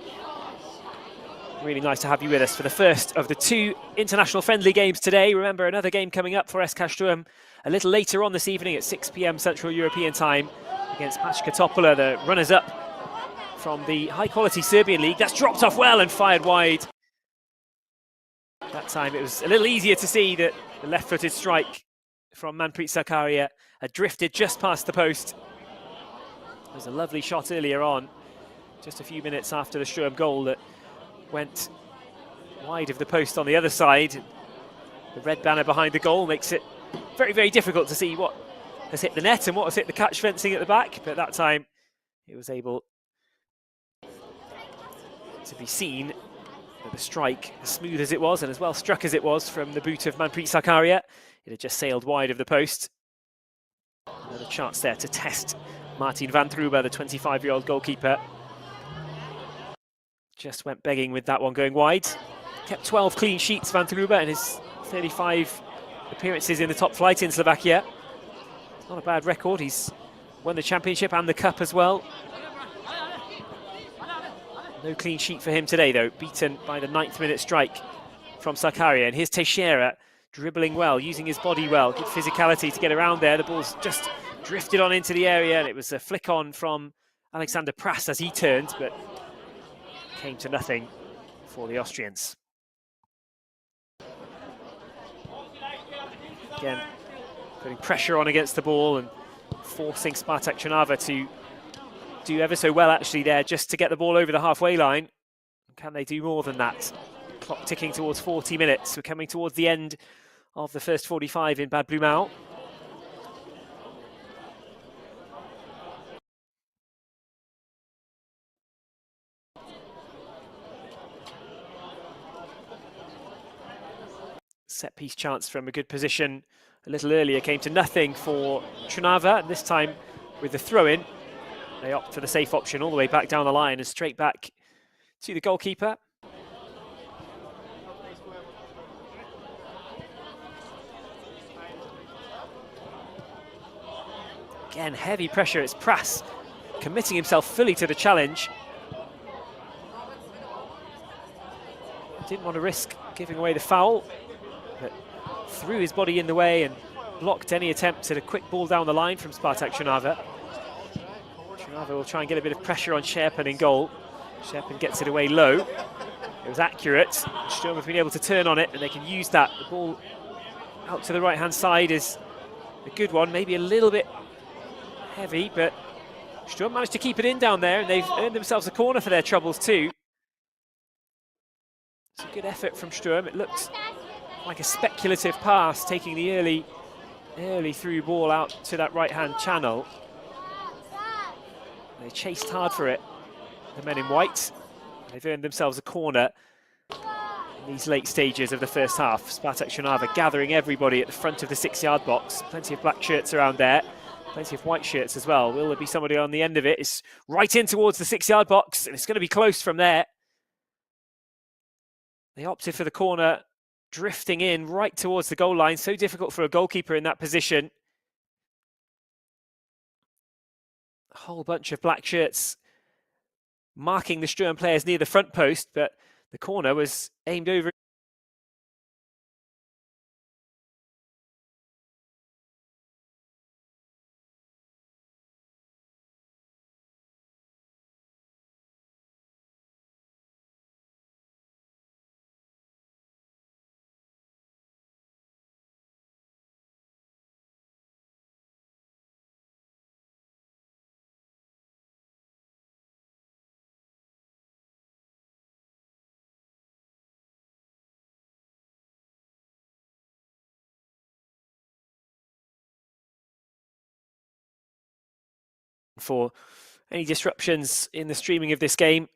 Really nice to have you with us for the first of the two international friendly games today. Remember, another game coming up for SKSturm a little later on this evening at 6 p.m. Central European time against Pačka Topola, the runners-up from the high-quality Serbian league. That's dropped off well and fired wide. That time it was a little easier to see that the left-footed strike from Manpreet Zakaria had drifted just past the post. There was a lovely shot earlier on, just a few minutes after the Sturm goal, that went wide of the post on the other side. The red banner behind the goal makes it very, very difficult to see what has hit the net and what has hit the catch fencing at the back, but that time it was able to be seen. The strike, as smooth as it was and as well struck as it was from the boot of Manpreet Zakaria, it had just sailed wide of the post. Another chance there to test Martin van Truba, the 25-year-old goalkeeper. Just went begging with that one going wide. Kept 12 clean sheets, van Truba, in his 35 appearances in the top flight in Slovakia. Not a bad record. He's won the championship and the cup as well. No clean sheet for him today, though. Beaten by the 9th minute strike from Zakaria. And here's Teixeira, dribbling well, using his body well. Good physicality to get around there. The ball's just drifted on into the area, and it was a flick on from Alexander Prass as he turned, but came to nothing for the Austrians. Again, putting pressure on against the ball and forcing Spartak Trnava to do ever so well actually there just to get the ball over the halfway line. Can they do more than that? Clock ticking towards 40 minutes. We're coming towards the end of the first 45 in Bad Blumau. Set piece chance from a good position a little earlier came to nothing for Trnava, and this time with the throw-in they opt for the safe option all the way back down the line and straight back to the goalkeeper. Again, heavy pressure. It's Prass committing himself fully to the challenge. Didn't want to risk giving away the foul, but threw his body in the way and blocked any attempt at a quick ball down the line from Spartak Trnava. Trnava will try and get a bit of pressure on Scherpen in goal. Scherpen gets it away low. It was accurate. Sturm have been able to turn on it, and they can use that. The ball out to the right-hand side is a good one. Maybe a little bit heavy, but Sturm managed to keep it in down there, and they've earned themselves a corner for their troubles too. It's a good effort from Sturm. It looked like a speculative pass, taking the early through ball out to that right-hand channel. They chased hard for it, the men in white. They've earned themselves a corner in these late stages of the first half. Spartak Trnava gathering everybody at the front of the 6-yard box. Plenty of black shirts around there, plenty of white shirts as well. Will there be somebody on the end of it? It's right in towards the 6-yard box, and it's going to be close from there. They opted for the corner, drifting in right towards the goal line. So difficult for a goalkeeper in that position. A whole bunch of black shirts marking the Sturm players near the front post, but the corner was aimed over. For any disruptions in the streaming of this game.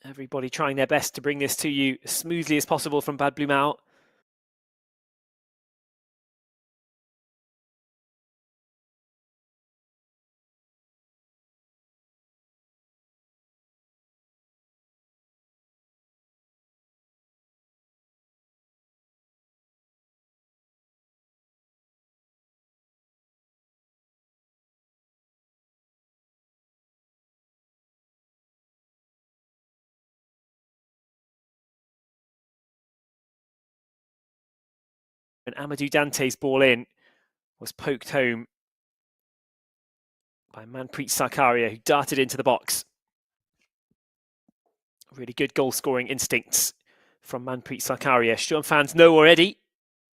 Everybody trying their best to bring this to you as smoothly as possible from Bad Blumau. And Amadou Dante's ball in was poked home by Manpreet Sarkaria, who darted into the box. Really good goal-scoring instincts from Manpreet Sarkaria. Sturm fans know already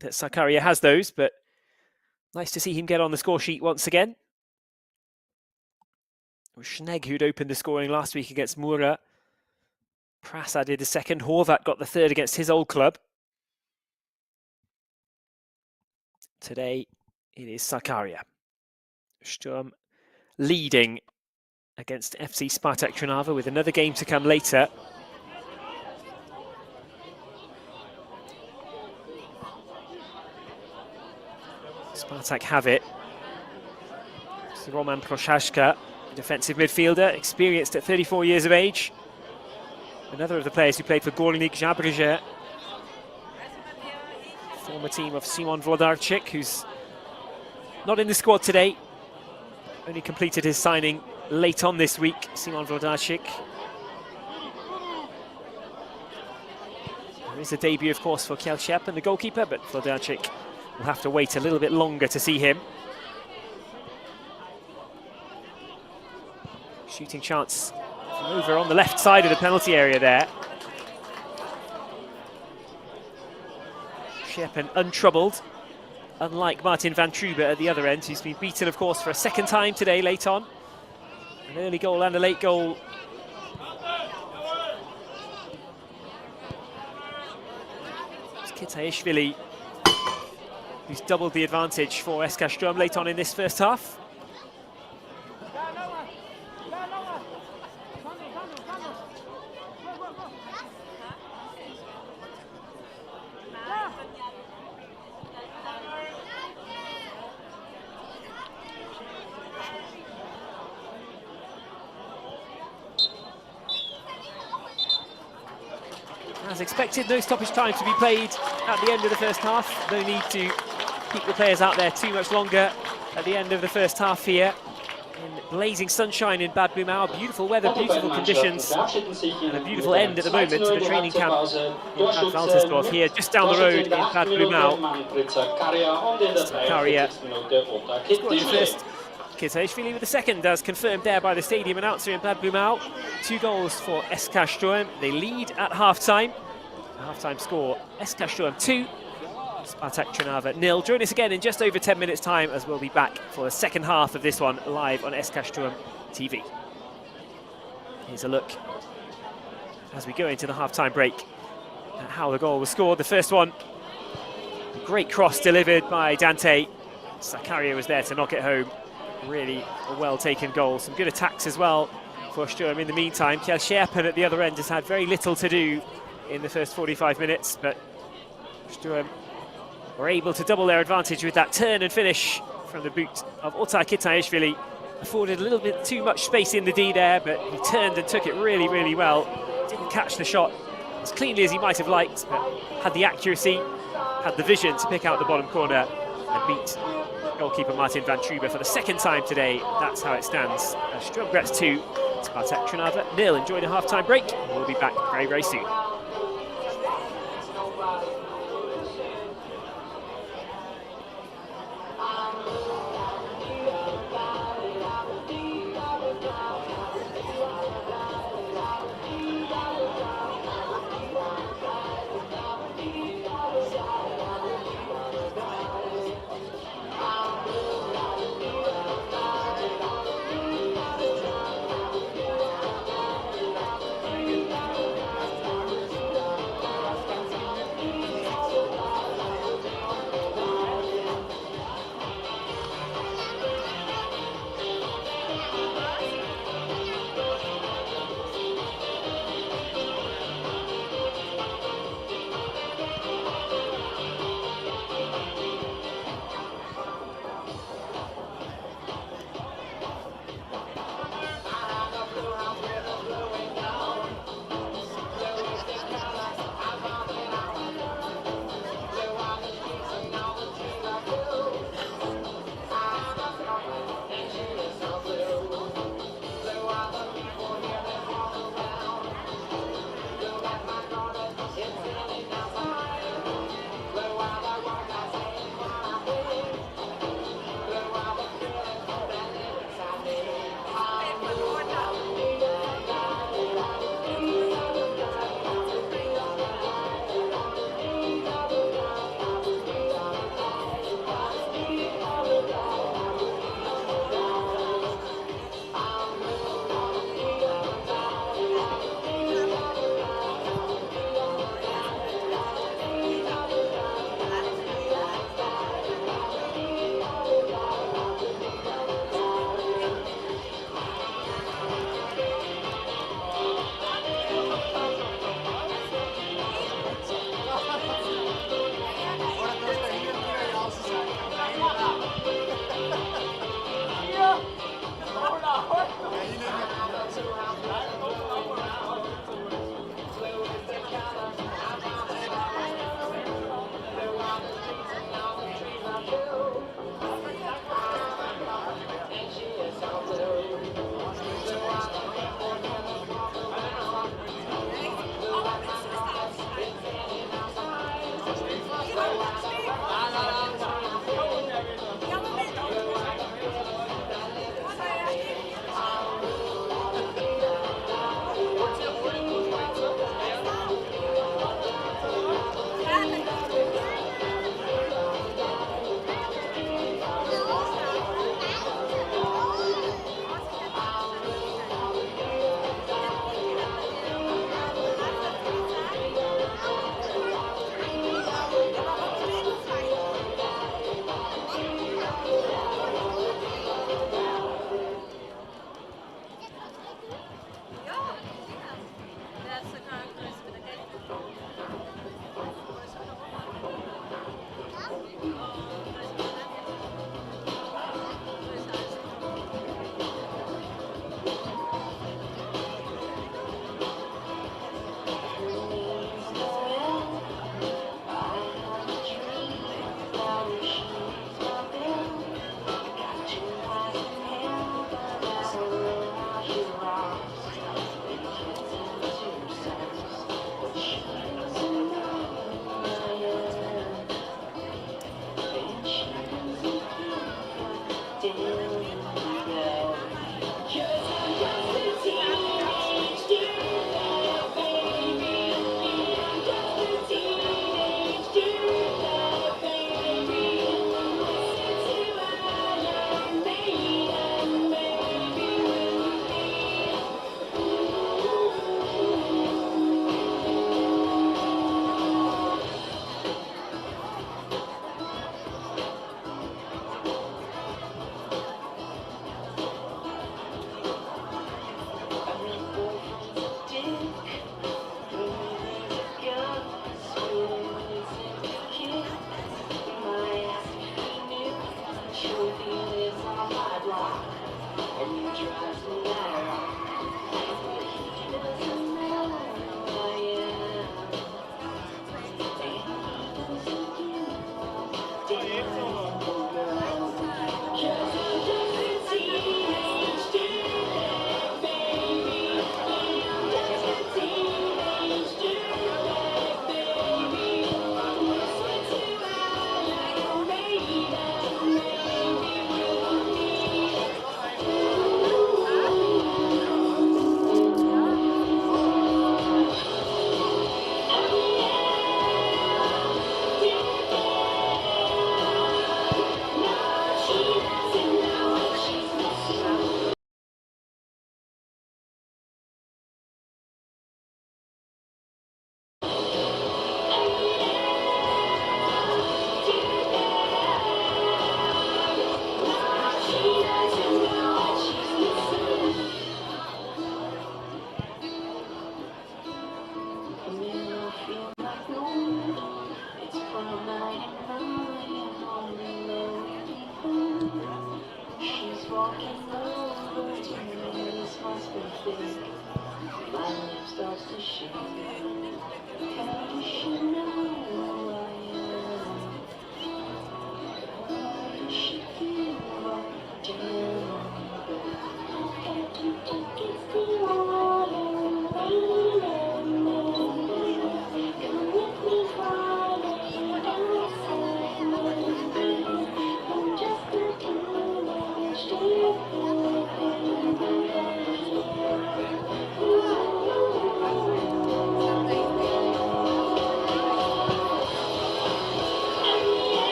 that Sarkaria has those, but nice to see him get on the score sheet once again. It was Schnegg who'd opened the scoring last week against Mura. Prass added the second. Horvat got the third against his old club. Today, it is Sarkaria. Sturm leading against FC Spartak Trnava with another game to come later. Spartak have it. It's Roman Prochazka, defensive midfielder, experienced at 34 years of age. Another of the players who played for Górnik Zabrze. Former team of Simon Wlodarczyk, who's not in the squad today. Only completed his signing late on this week, Simon Wlodarczyk. There is a debut, of course, for Kielczep and the goalkeeper, but Wlodarczyk will have to wait a little bit longer to see him. Shooting chance from over on the left side of the penalty area there. Schepen untroubled, unlike Martin van Trube at the other end, who's been beaten, of course, for a second time today, late on. An early goal and a late goal. It's Kitaishvili who's doubled the advantage for SKSturm late on in this first half. As expected, no stoppage time to be played at the end of the first half. No need to keep the players out there too much longer at the end of the first half here. In blazing sunshine in Bad Blumau, beautiful weather, beautiful conditions, and a beautiful end at the moment to the training camp in Bad Waltersdorf here, just down the road in Bad Blumau. Sarkaria scored the first. Kitaishvili with the second, as confirmed there by the stadium announcer in Bad Blumau. 2 goals for SKSturm. They lead at half-time. Half-time score, SKSturm 2, Spartak Trnava 0. Join us again in just over 10 minutes' time as we'll be back for the second half of this one live on SKSturm.TV. Here's a look as we go into the half-time break at how the goal was scored. The first one, a great cross delivered by Dante. Sakaria was there to knock it home. Really a well-taken goal. Some good attacks as well for Sturm in the meantime. Kjell Scherpen at the other end has had very little to do in the first 45 minutes, but Sturm were able to double their advantage with that turn and finish from the boot of Otay Kitaishvili. Afforded a little bit too much space in the D there, but he turned and took it really, really well. Didn't catch the shot as cleanly as he might have liked, but had the accuracy, had the vision to pick out the bottom corner and beat goalkeeper Martin van Truber for the second time today. That's how it stands. Sturm Graz 2, Spartak Trnava 0. Enjoy the half-time break. We'll be back very, very soon.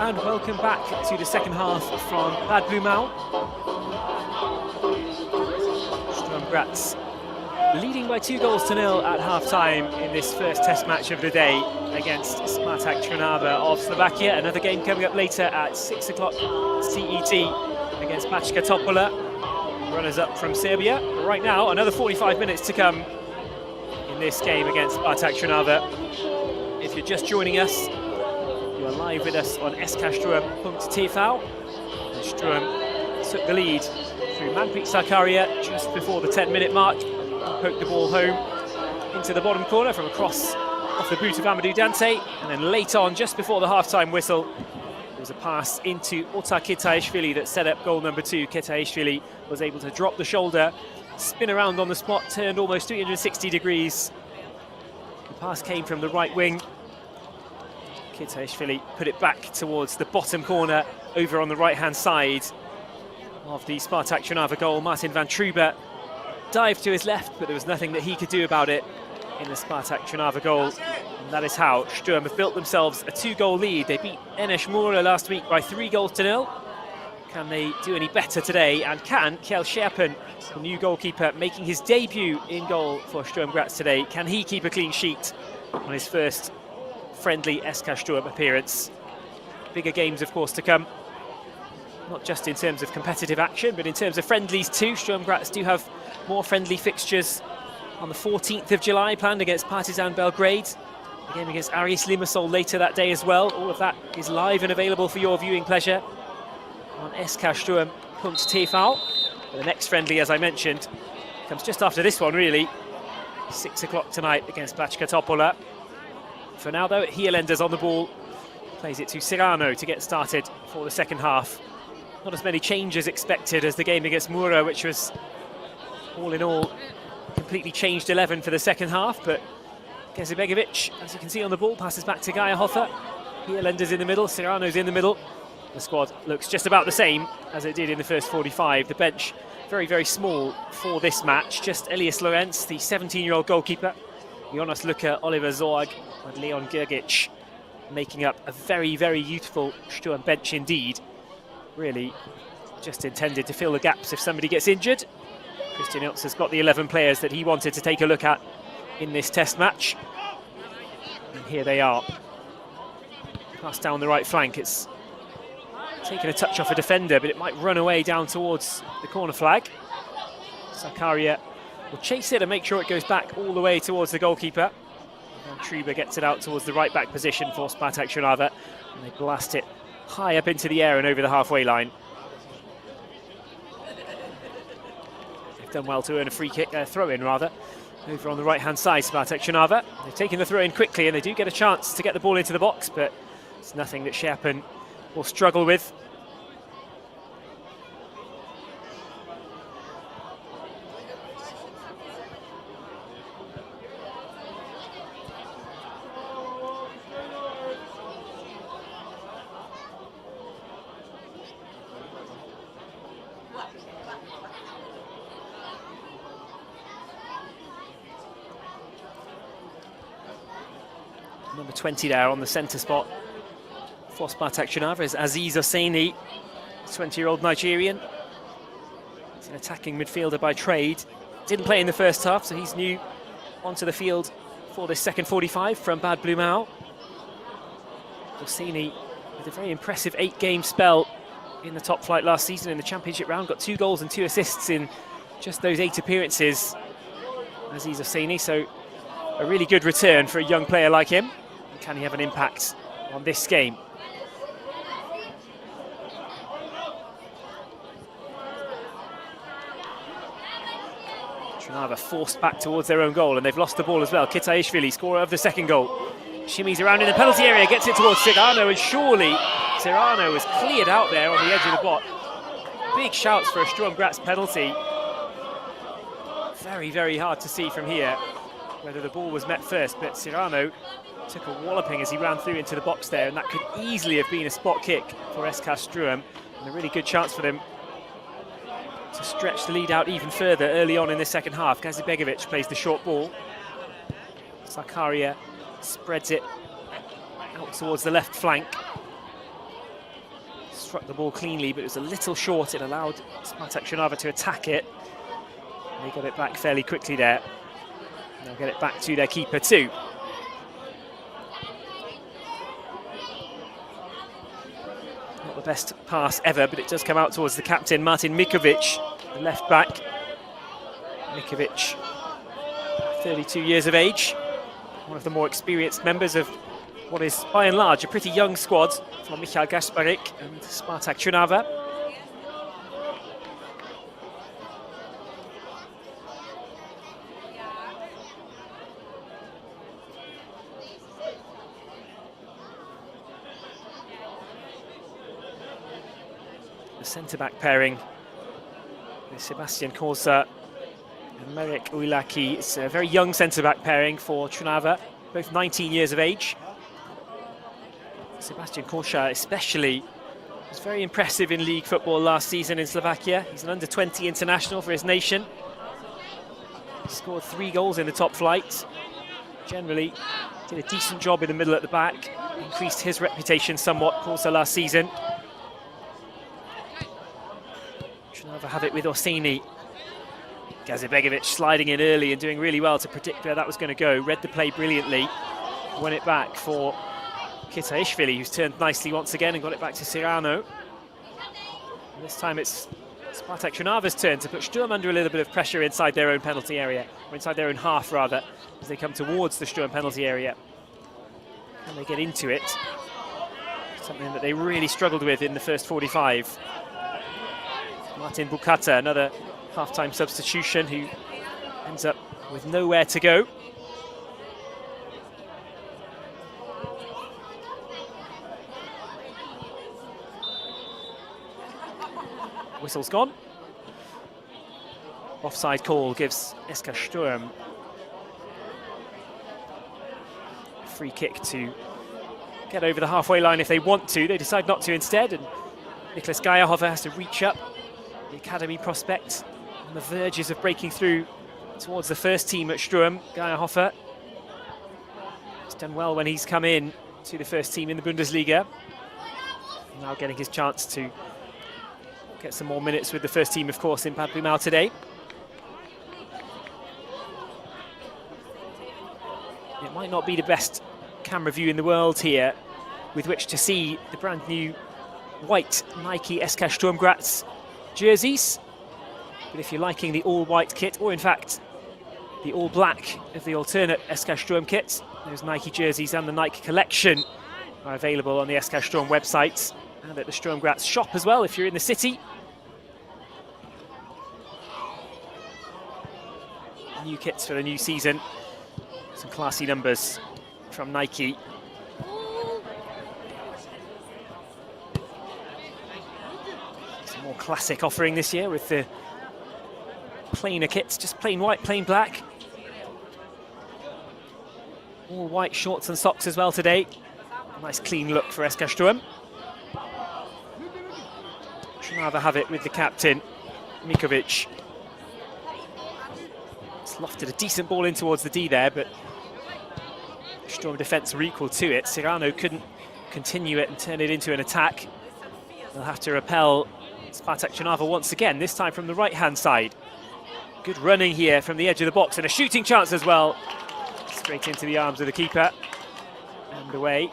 and welcome back to the second half from Bad Blumau. Sturm Graz leading by 2-0 at half-time in this first test match of the day against Spartak Trnava of Slovakia. Another game coming up later at 6 o'clock CET against Bačka Topola, runners-up from Serbia. Right now, another 45 minutes to come in this game against Spartak Trnava. If you're just joining us, you are live with us on SKSturm.TV. Sturm took the lead through Manpreet Zakaria just before the 10-minute mark. Poked the ball home into the bottom corner from across off the boot of Amadou Dante. And then late on, just before the half-time whistle, there was a pass into Ota Kitaishvili that set up goal number 2. Kitaishvili was able to drop the shoulder, spin around on the spot, turned almost 360 degrees. The pass came from the right wing. Kitaishvili put it back towards the bottom corner over on the right-hand side of the Spartak Trnava goal. Martin van Truber dived to his left, but there was nothing that he could do about it in the Spartak Trnava goal. And that is how Sturm have built themselves a 2-goal lead. They beat Enes Mora last week by 3-0. Can they do any better today? And can Kjell Scherpen, the new goalkeeper, making his debut in goal for Sturm Graz today, can he keep a clean sheet on his first friendly SKSturm appearance? Bigger games, of course, to come. Not just in terms of competitive action, but in terms of friendlies too. Sturm Graz do have more friendly fixtures on the 14th of July planned against Partizan Belgrade. A game against Aris Limassol later that day as well. All of that is live and available for your viewing pleasure on SKSturm.TV. The next friendly, as I mentioned, comes just after this one, really. 6 o'clock tonight against Bačka Topola. For now, though, Hierlender's on the ball. Plays it to Serrano to get started for the second half. Not as many changes expected as the game against Mura, which was, all in all, completely changed 11 for the second half. But Gezibegovic, as you can see on the ball, passes back to Geierhofer. Hierlender's in the middle, Serrano's in the middle. The squad looks just about the same as it did in the first 45. The bench very, very small for this match. Just Elias Lorenz, the 17-year-old goalkeeper, Jonas Luca, Oliver Zorg and Leon Gergic, making up a very, very youthful Sturm bench indeed. Really just intended to fill the gaps if somebody gets injured. Christian Iltz has got the 11 players that he wanted to take a look at in this test match. And here they are. Pass down the right flank. It's taken a touch off a defender, but it might run away down towards the corner flag. Zakaria will chase it and make sure it goes back all the way towards the goalkeeper. And Truber gets it out towards the right back position for Spartak Trnava, and they blast it high up into the air and over the halfway line. They've done well to earn a free kick, throw-in rather, over on the right-hand side, Spartak Trnava. They've taken the throw-in quickly and they do get a chance to get the ball into the box, but it's nothing that Scherpen will struggle with. Number 20 there on the centre spot for Spartak Trnava is Aziz Hosseini, 20-year-old Nigerian. He's an attacking midfielder by trade. Didn't play in the first half, so he's new onto the field for this second 45 from Bad Blumau. Hosseini with a very impressive 8-game spell in the top flight last season in the championship round. Got 2 goals and 2 assists in just those 8 appearances. Aziz Hosseini, so a really good return for a young player like him. Can he have an impact on this game? Trnava forced back towards their own goal, and they've lost the ball as well. Kitaishvili, scorer of the second goal, shimmies around in the penalty area, gets it towards Serrano, and surely Serrano was cleared out there on the edge of the box. Big shouts for a Sturm Graz penalty. Very, very hard to see from here whether the ball was met first, but Serrano took a walloping as he ran through into the box there, and that could easily have been a spot kick for SKSturm, and a really good chance for them to stretch the lead out even further early on in the second half. Gezibegovic plays the short ball. Zakaria spreads it out towards the left flank. struck the ball cleanly, but it was a little short. It allowed Spartak Trnava to attack it. They got it back fairly quickly there. They'll get it back to their keeper too. Not the best pass ever, but it does come out towards the captain, Martin Mikovic, the left back. Mikovic, 32 years of age, one of the more experienced members of what is, by and large, a pretty young squad from Michal Gasparik and Spartak Trnava. The centre-back pairing with Sebastian Korsa and Marek Uilaki. It's a very young centre-back pairing for Trnava, both 19 years of age. Sebastian Korsa especially was very impressive in league football last season in Slovakia. He's an under-20 international for his nation. He scored 3 goals in the top flight. Generally did a decent job in the middle at the back. Increased his reputation somewhat, Korsa, last season. Trnava have it with Orsini. Gazibegovic sliding in early and doing really well to predict where that was going to go. Read the play brilliantly. Won it back for Kitaishvili, who's turned nicely once again and got it back to Serrano. And this time it's Spartak Trnava's turn to put Sturm under a little bit of pressure inside their own penalty area, or inside their own half rather, as they come towards the Sturm penalty area. Can they get into it? Something that they really struggled with in the first 45. Martin Bukata, another half-time substitution, who ends up with nowhere to go. Whistle's gone. Offside call gives SKSturm a free kick to get over the halfway line if they want to. They decide not to instead, and Nicholas Geierhofer has to reach up, the academy prospect, on the verges of breaking through towards the first team at Sturm. Geierhofer has done well when he's come in to the first team in the Bundesliga. Now getting his chance to get some more minutes with the first team, of course, in Bad Blumau today. It might not be the best camera view in the world here with which to see the brand new white Nike Sturm Graz jerseys. But if you're liking the all-white kit, or in fact the all-black of the alternate Sturm kits, those Nike jerseys and the Nike collection are available on the Sturm website and at the Sturm Graz shop as well if you're in the city. New kits for the new season. Some classy numbers from Nike. Some more classic offering this year with the plainer kits, just plain white, plain black. All white shorts and socks as well today. Nice clean look for SKSturm. Trnava have it with the captain, Mikovic. It's lofted a decent ball in towards the D there, but Sturm defence were equal to it. Serrano couldn't continue it and turn it into an attack. They'll have to repel Spartak Trnava once again, this time from the right-hand side. Good running here from the edge of the box and a shooting chance as well. Straight into the arms of the keeper and away.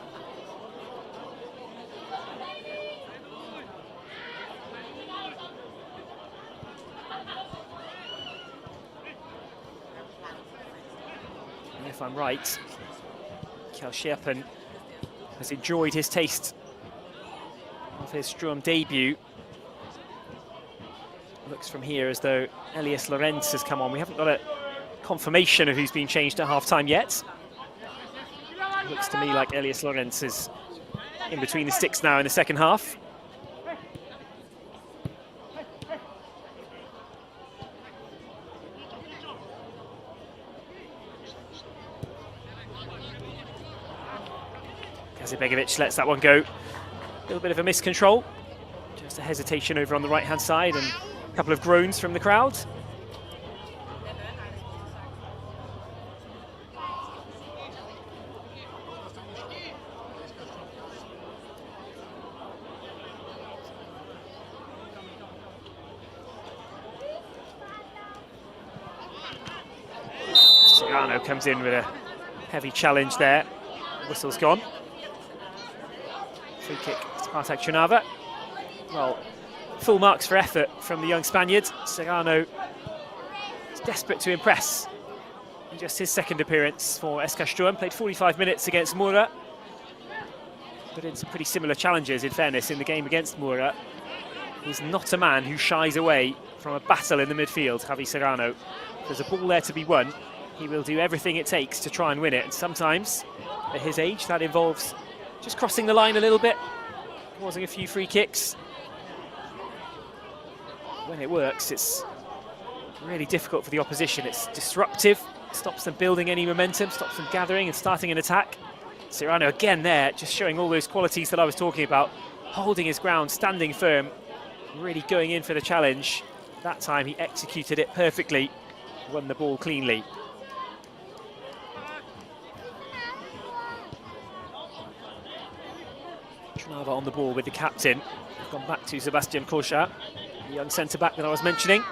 And if I'm right, Kjell Scherpen has enjoyed his taste of his Sturm debut. Looks from here as though Elias Lorenz has come on. We haven't got a confirmation of who's been changed at half-time yet. Looks to me like Elias Lorenz is in between the sticks now in the second half. Gazibegovic lets that one go. A little bit of a miscontrol. Just a hesitation over on the right-hand side and a couple of groans from the crowd. Serrano comes in with a heavy challenge there. Whistle's gone. Free kick, Spartak Trnava. Well, full marks for effort from the young Spaniard. Serrano is desperate to impress. In just his second appearance for SKSturm, played 45 minutes against Mura. But in some pretty similar challenges, in fairness, in the game against Mura. He's not a man who shies away from a battle in the midfield, Javi Serrano. If there's a ball there to be won, he will do everything it takes to try and win it. And sometimes, at his age, that involves just crossing the line a little bit, causing a few free kicks. When it works, it's really difficult for the opposition. It's disruptive, stops them building any momentum, stops them gathering and starting an attack. Serrano again there, just showing all those qualities that I was talking about, holding his ground, standing firm, really going in for the challenge. That time he executed it perfectly, won the ball cleanly. Trnava on the ball with the captain. Gone back to Sebastian Kocha, the young centre-back that I was mentioning.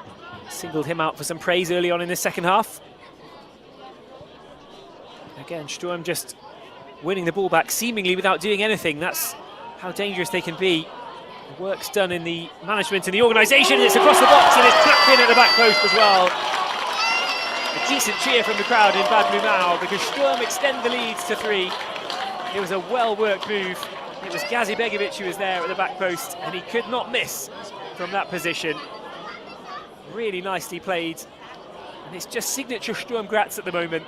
Singled him out for some praise early on in the second half. Again, Sturm just winning the ball back seemingly without doing anything. That's how dangerous they can be. The work's done in the management and the organisation. It's across the box and it's tapped in at the back post as well. A decent cheer from the crowd in Bad Blumau because Sturm extend the leads to 3. It was a well-worked move. It was Gazibegovic who was there at the back post and he could not miss from that position. Really nicely played. And it's just signature Sturm Graz at the moment.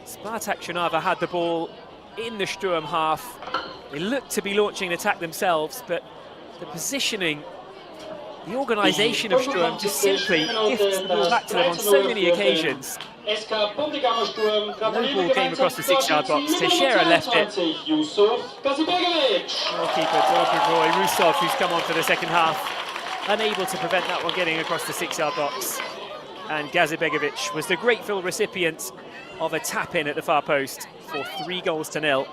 Spartak Trnava had the ball in the Sturm half. They looked to be launching an attack themselves, but the positioning, the organisation of Sturm just simply gifts the ball back to them on so many occasions. No ball came across the 6-yard box. Teixeira left it. Goalkeeper Dobravoy Rusov, who's come on for the second half, unable to prevent that one getting across the 6-yard box. And Gazibegovic was the grateful recipient of a tap-in at the far post for 3-0.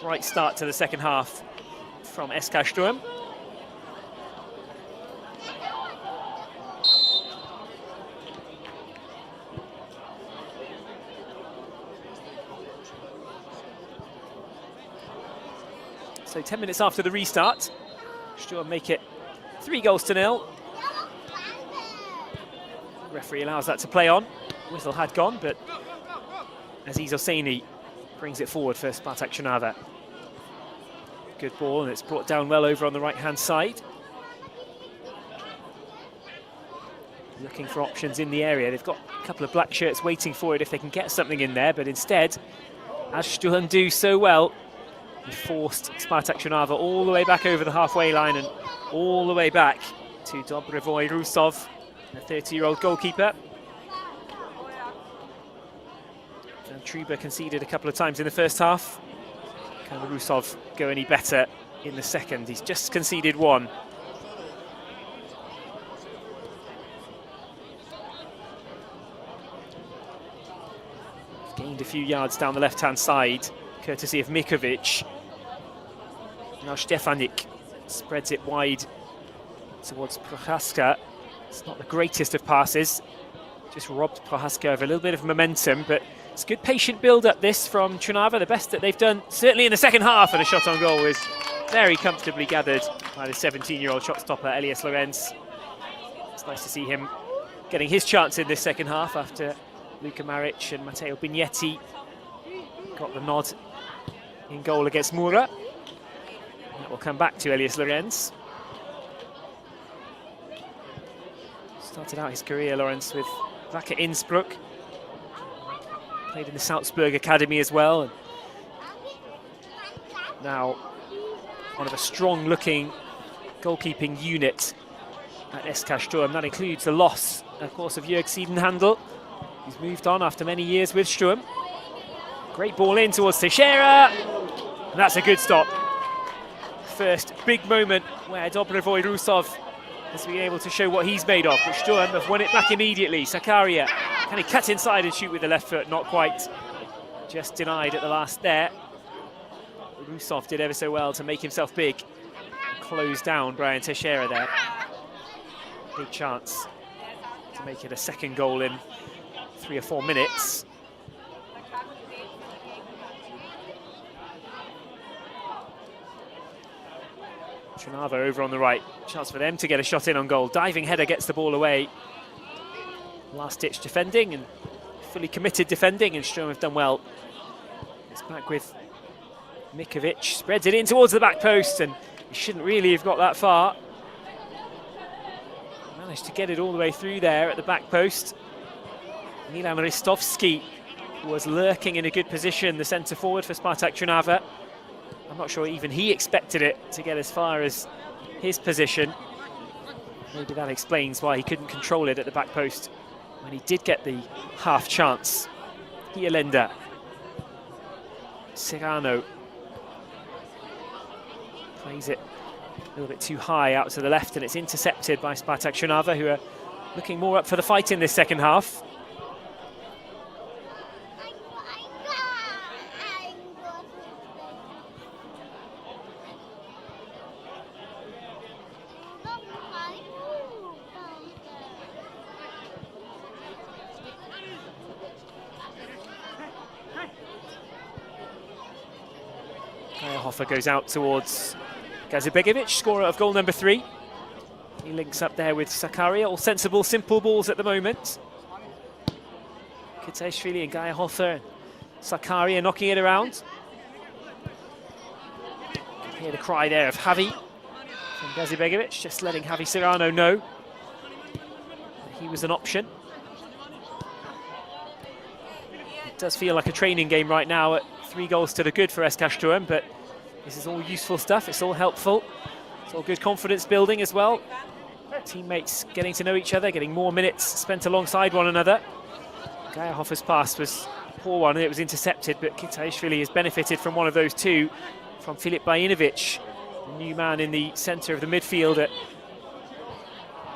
Right start to the second half from SKSturm. So 10 minutes after the restart, Sturm make it 3-0. Referee allows that to play on. Whistle had gone, but Aziz Hosseini brings it forward for Spartak Trnava. Good ball, and it's brought down well over on the right-hand side. Looking for options in the area. They've got a couple of black shirts waiting for it if they can get something in there, but instead, as Sturm do so well, he forced Spartak Trnava all the way back over the halfway line and all the way back to Dobravoy Rusov, the 30-year-old goalkeeper. And Truba conceded a couple of times in the first half. Can Rusov go any better in the second? He's just conceded 1. Gained a few yards down the left-hand side, courtesy of Mikovic. Now Stefanik spreads it wide towards Prochaska. It's not the greatest of passes. Just robbed Prochaska of a little bit of momentum, but it's good patient build-up this from Trnava, the best that they've done, certainly in the second half, and a shot on goal is very comfortably gathered by the 17-year-old shot stopper, Elias Lorenz. It's nice to see him getting his chance in this second half after Luka Maric and Matteo Bignetti got the nod in goal against Mura. That will come back to Elias Lorenz. Started out his career, Lorenz, with Wacker Innsbruck. Played in the Salzburg Academy as well. And now one of a strong-looking goalkeeping unit at SKSturm. That includes the loss, of course, of Jörg Siedenhandel. He's moved on after many years with Sturm. Great ball in towards Teixeira. And that's a good stop. First big moment where Dobravoy Rusov has been able to show what he's made of. But Sturm have won it back immediately. Sakaria, can he cut inside and shoot with the left foot? Not quite. Just denied at the last there. Rusov did ever so well to make himself big. Close down Brian Teixeira there. Big chance to make it a second goal in 3 or 4 minutes. Trnava over on the right. Chance for them to get a shot in on goal. Diving header gets the ball away. Last-ditch defending and fully committed defending, and Sturm have done well. It's back with Mikovic. Spreads it in towards the back post, and he shouldn't really have got that far. Managed to get it all the way through there at the back post. Milan Ristovski was lurking in a good position, the centre forward for Spartak Trnava. I'm not sure even he expected it to get as far as his position. Maybe that explains why he couldn't control it at the back post when he did get the half chance. Hielenda. Serrano plays it a little bit too high out to the left, and it's intercepted by Spartak Trnava, who are looking more up for the fight in this second half. Hoffer goes out towards Gazibegovic, scorer of goal number 3. He links up there with Sakaria. All sensible, simple balls at the moment. Testspiel and Gaia Hoffer. Sakaria knocking it around. Hear the cry there of Javi from Gazibegovic, just letting Javi Serrano know that he was an option. It does feel like a training game right now at 3 goals to the good for SKSturm, but this is all useful stuff, it's all helpful. It's all good confidence building as well. Teammates getting to know each other, getting more minutes spent alongside one another. Gaia Hoffer's pass was a poor one and it was intercepted, but Testspiel has benefited from one of those two, from Filip Bajinovic, the new man in the centre of the midfield at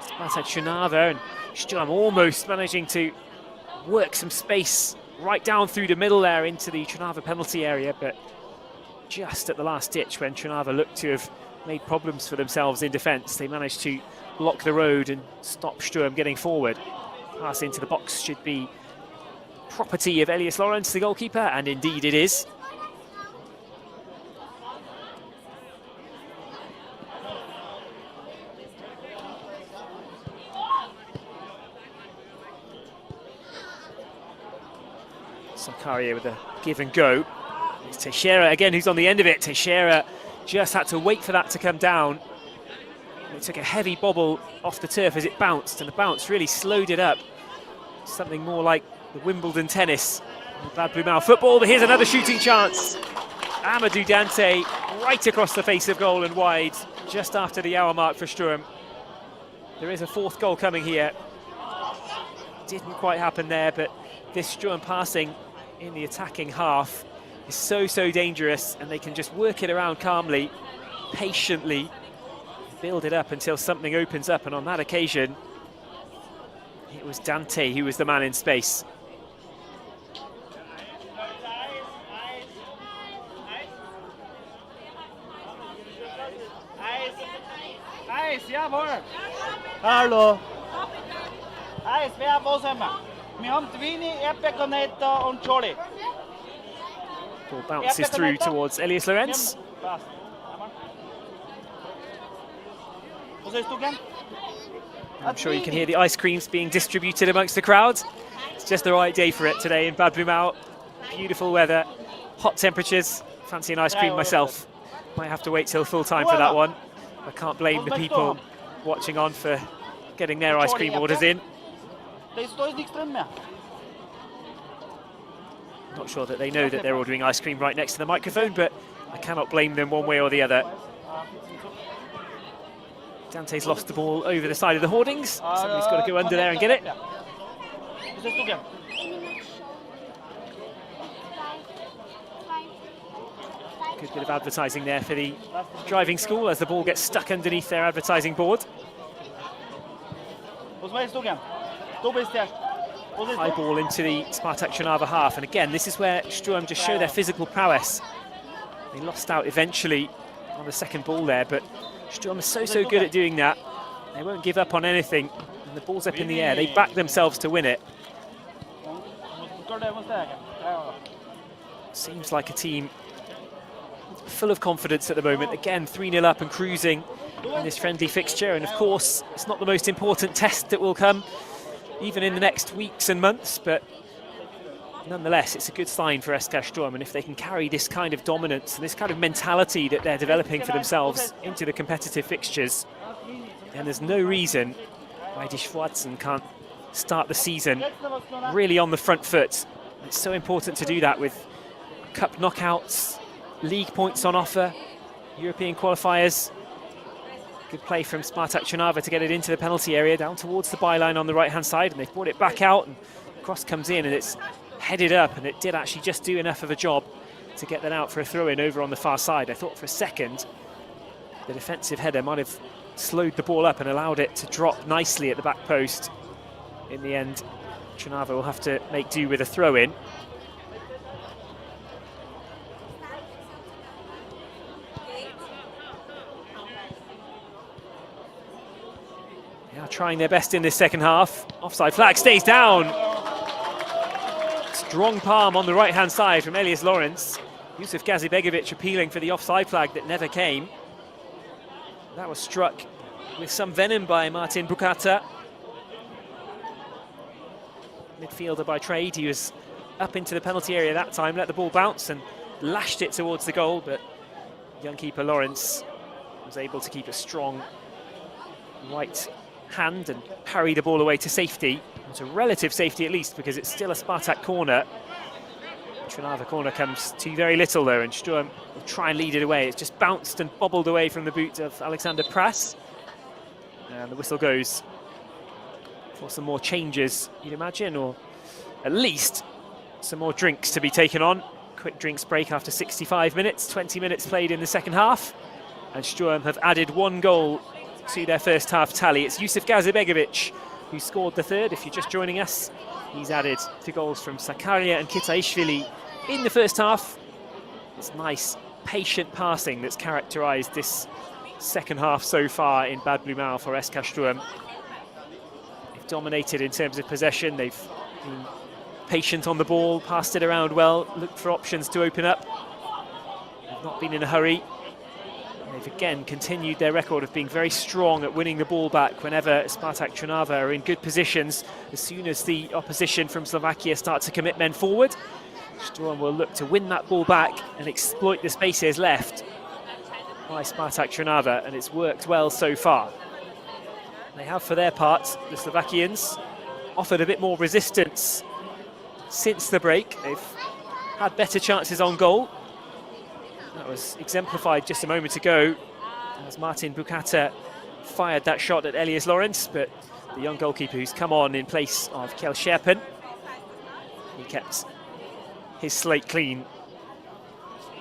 Spartak Trnava, and Sturm almost managing to work some space right down through the middle there into the Trnava penalty area, but just at the last ditch when Trnava looked to have made problems for themselves in defence, they managed to block the road and stop Sturm getting forward. Pass into the box should be property of Elias Lawrence, the goalkeeper, and indeed it is. Sakaria with a give and go. It's Teixeira again who's on the end of it. Teixeira just had to wait for that to come down. It took a heavy bobble off the turf as it bounced, and the bounce really slowed it up. Something more like the Wimbledon tennis. Bad Blumau football, but here's another shooting chance. Amadou Dante right across the face of goal and wide, just after the hour mark for Sturm. There is a 4th goal coming here. Didn't quite happen there, but this Sturm passing in the attacking half is so dangerous, and they can just work it around calmly, patiently, build it up until something opens up, and on that occasion it was Dante who was the man in space. Hallo. Eis, wer, wo sind wir? Wir haben Twini, Erdbeerkornetto und Jolly. Ball bounces through towards Elias Lorenz. I'm sure you can hear the ice creams being distributed amongst the crowd. It's just the right day for it today in Bad Blumau. Beautiful weather, hot temperatures. Fancy an ice cream myself. Might have to wait till full time for that one. I can't blame the people watching on for getting their ice cream orders in. Not sure that they know that they're ordering ice cream right next to the microphone, but I cannot blame them one way or the other. Dante's lost the ball over the side of the hoardings. Somebody's got to go under there and get it. Good bit of advertising there for the driving school as the ball gets stuck underneath their advertising board. High ball into the Spartak Trnava half, and again this is where Sturm just show their physical prowess. They lost out eventually on the second ball there, but Sturm is so good at doing that. They won't give up on anything, and the ball's up in the air. They back themselves to win it. Seems like a team full of confidence at the moment. Again, 3-0 up and cruising in this friendly fixture. And of course, it's not the most important test that will come even in the next weeks and months, but nonetheless, it's a good sign for SKSturm. And if they can carry this kind of dominance and this kind of mentality that they're developing for themselves into the competitive fixtures, then there's no reason why Die Schwarzen can't start the season really on the front foot. It's so important to do that with cup knockouts, league points on offer, European qualifiers. Good play from Spartak Trnava to get it into the penalty area, down towards the byline on the right-hand side, and they've brought it back out, and cross comes in, and it's headed up, and it did actually just do enough of a job to get that out for a throw-in over on the far side. I thought for a second the defensive header might have slowed the ball up and allowed it to drop nicely at the back post. In the end, Trnava will have to make do with a throw-in. They are trying their best in this second half. Offside flag stays down. Strong palm on the right-hand side from Elias Lawrence. Yusuf Gazibegovic appealing for the offside flag that never came. That was struck with some venom by Martin Bukata. Midfielder by trade. He was up into the penalty area that time, let the ball bounce and lashed it towards the goal, but young keeper Lawrence was able to keep a strong right hand and parry the ball away to safety. It's a relative safety at least, because it's still a Spartak corner. Trnava corner comes to very little though, and Sturm will try and lead it away. It's just bounced and bobbled away from the boot of Alexander Prass. And the whistle goes for some more changes, you'd imagine, or at least some more drinks to be taken on. Quick drinks break after 65 minutes, 20 minutes played in the second half. And Sturm have added one goal to their first half tally. It's Yusuf Gazibegovic who scored the third. If you're just joining us, he's added 2 goals from Sakaria and Kitaishvili in the first half. It's nice, patient passing that's characterised this second half so far in Bad Blumau for SKSturm. They've dominated in terms of possession. They've been patient on the ball, passed it around well, looked for options to open up. They've not been in a hurry. They've again continued their record of being very strong at winning the ball back whenever Spartak Trnava are in good positions. As soon as the opposition from Slovakia start to commit men forward, Sturm will look to win that ball back and exploit the spaces left by Spartak Trnava, and it's worked well so far. They have, for their part, the Slovakians, offered a bit more resistance since the break. They've had better chances on goal. That was exemplified just a moment ago as Martin Bukata fired that shot at Elias Lawrence, but the young goalkeeper who's come on in place of Kjell Scherpen, he kept his slate clean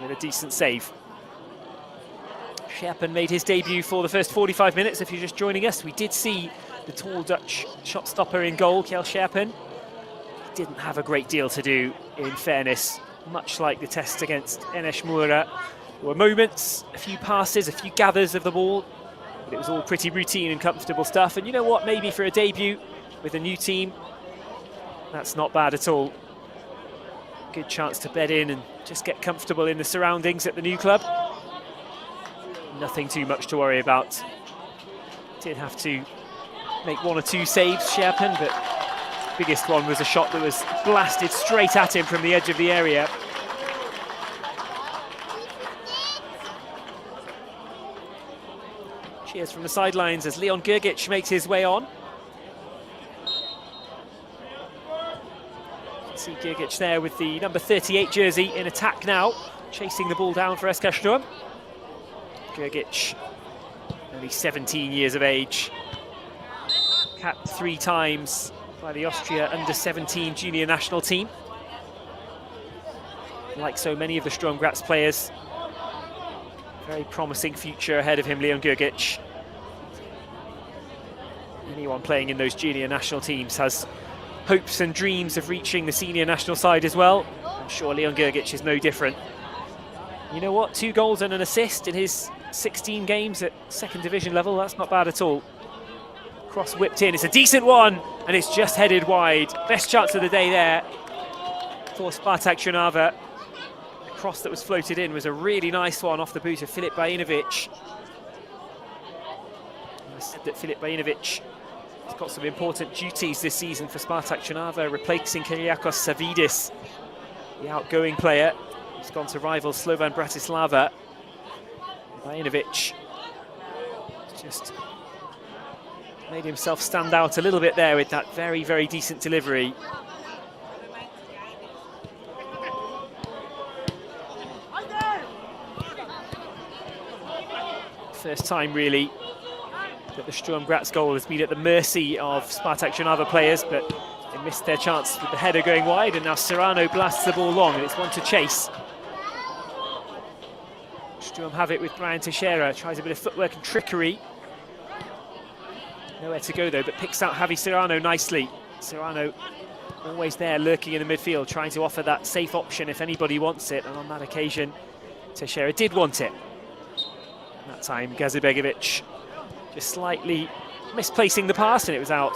with a decent save. Scherpen made his debut for the first 45 minutes. If you're just joining us, we did see the tall Dutch shot stopper in goal, Kjell Scherpen. He didn't have a great deal to do, in fairness. Much like the test against Enes Moura, there were moments, a few passes, a few gathers of the ball, but it was all pretty routine and comfortable stuff. And you know what, maybe for a debut with a new team, that's not bad at all. Good chance to bed in and just get comfortable in the surroundings at the new club. Nothing too much to worry about. Did have to make 1 or 2 saves, Scherpen, but biggest one was a shot that was blasted straight at him from the edge of the area. Cheers from the sidelines as Leon Gergic makes his way on. You can see Gergic there with the number 38 jersey in attack now, chasing the ball down for SKSturm. Gergic, only 17 years of age, capped 3 times by the Austria under-17 junior national team. Like so many of the Sturm Graz players, very promising future ahead of him, Leon Gergic. Anyone playing in those junior national teams has hopes and dreams of reaching the senior national side as well. I'm sure Leon Gergic is no different. You know what, 2 goals and an assist in his 16 games at second division level, that's not bad at all. Cross whipped in, it's a decent one, and it's just headed wide. Best chance of the day there. for Spartak Trnava. The cross that was floated in was a really nice one off the boot of Filip Bajinovic. I said that Filip Bajinovic has got some important duties this season for Spartak Trnava, replacing Kyriakos Savidis, the outgoing player. He's gone to rival Slovan Bratislava. Bajinovic just made himself stand out a little bit there with that very, very decent delivery. First time, really, that the Sturm Graz goal has been at the mercy of Spartak Trnava players, but they missed their chance with the header going wide, and now Serrano blasts the ball long, and it's one to chase. Sturm have it with Brian Teixeira, tries a bit of footwork and trickery. Nowhere to go though, but picks out Javi Serrano nicely. Serrano always there, lurking in the midfield, trying to offer that safe option if anybody wants it, and on that occasion, Teixeira did want it. That time, Gazibegovic just slightly misplacing the pass, and it was out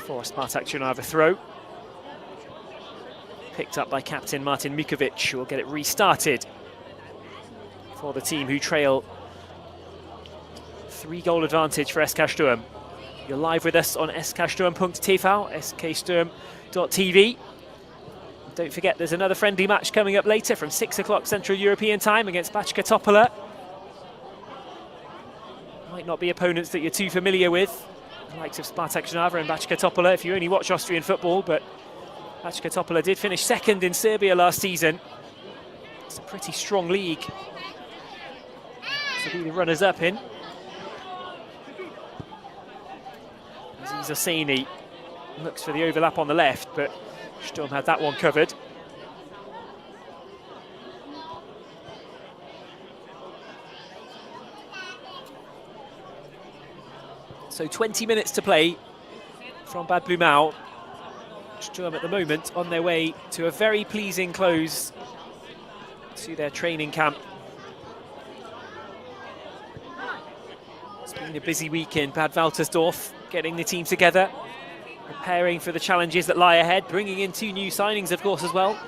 for a Spartak Trnava throw. Picked up by captain Martin Mikovic, who will get it restarted for the team who trail 3-goal advantage for SKSturm. You're live with us on SKSturm.TV, SKSturm.TV. Don't forget, there's another friendly match coming up later from 6 o'clock Central European time against Bachka Topola. Might not be opponents that you're too familiar with, the likes of Spartak Trnava and Bachka Topola if you only watch Austrian football, but Bachka Topola did finish second in Serbia last season. It's a pretty strong league to be the runners-up in. Aziz Hosseini looks for the overlap on the left, but Sturm had that one covered. So 20 minutes to play from Bad Blumau. Sturm at the moment on their way to a very pleasing close to their training camp. It's been a busy week in Bad Waltersdorf, getting the team together, preparing for the challenges that lie ahead, bringing in 2 new signings, of course, as well.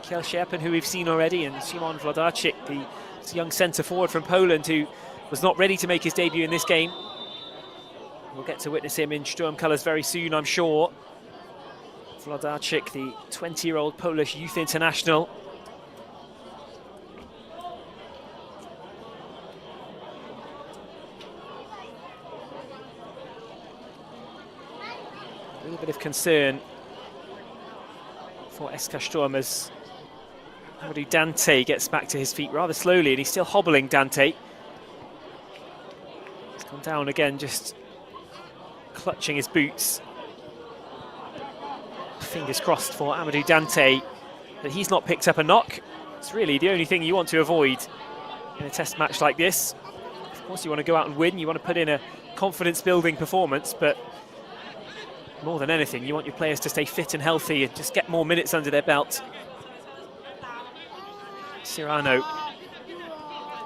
Kiel Scherpen, who we've seen already, and Szymon Wlodarczyk, the young centre-forward from Poland, who was not ready to make his debut in this game. We'll get to witness him in Sturm colours very soon, I'm sure. Wlodarczyk, the 20-year-old Polish youth international. A little bit of concern for SKSturm as Amadou Dante gets back to his feet rather slowly, and he's still hobbling, Dante. He's gone down again, just clutching his boots. Fingers crossed for Amadou Dante that he's not picked up a knock. It's really the only thing you want to avoid in a test match like this. Of course, you want to go out and win, you want to put in a confidence-building performance, but more than anything, you want your players to stay fit and healthy and just get more minutes under their belt. Serrano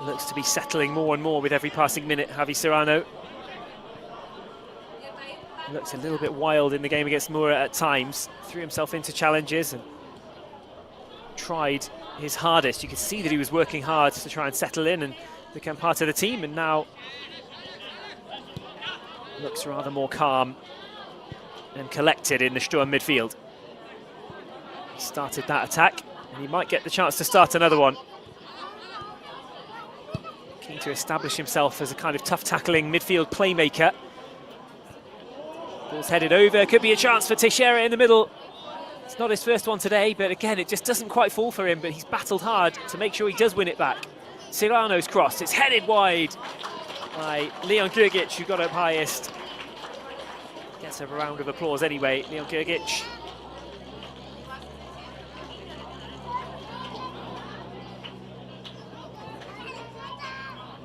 looks to be settling more and more with every passing minute. Javi Serrano looks a little bit wild in the game against Mura at times. Threw himself into challenges and tried his hardest. You could see that he was working hard to try and settle in and become part of the team, and now looks rather more calm and collected in the Sturm midfield. He started that attack, and he might get the chance to start another one. Keen to establish himself as a kind of tough tackling midfield playmaker. Ball's headed over, could be a chance for Teixeira in the middle. It's not his first one today, but again, it just doesn't quite fall for him, but he's battled hard to make sure he does win it back. Serrano's cross, it's headed wide by Leon Grgic, who got up highest. Gets a round of applause anyway, Leon Grgic.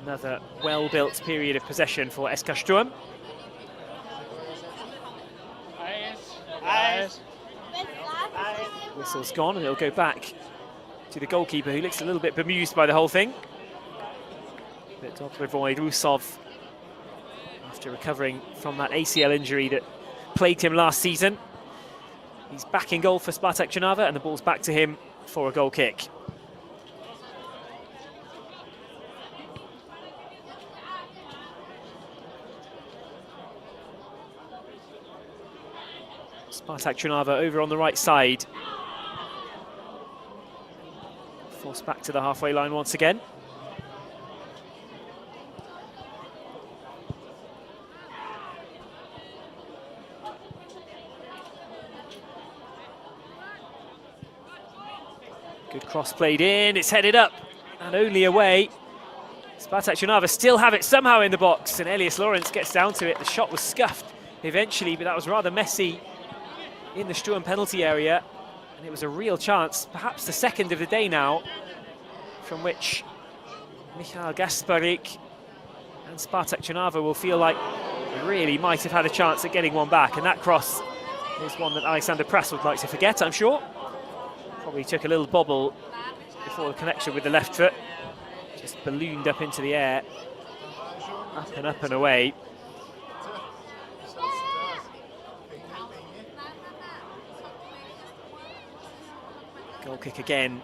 Another well-built period of possession for SKSturm. Whistle's gone, and it'll go back to the goalkeeper, who looks a little bit bemused by the whole thing. But Dobrovoy Rusov, after recovering from that ACL injury that plagued him last season, He's back in goal for Spartak Trnava, and the ball's back to him for a goal kick. Spartak Trnava over on the right side. Forced back to the halfway line once again. Good cross played in, it's headed up and only away. Spartak Trnava still have it somehow in the box, and Elias Lawrence gets down to it. The shot was scuffed eventually, but that was rather messy in the Sturm penalty area, and it was a real chance, perhaps the second of the day now, from which Michal Gasparik and Spartak Trnava will feel like they really might have had a chance at getting one back, and that cross is one that Alexander Prass would like to forget, I'm sure. Probably took a little bobble before the connection with the left foot, just ballooned up into the air, up and away. Goal kick again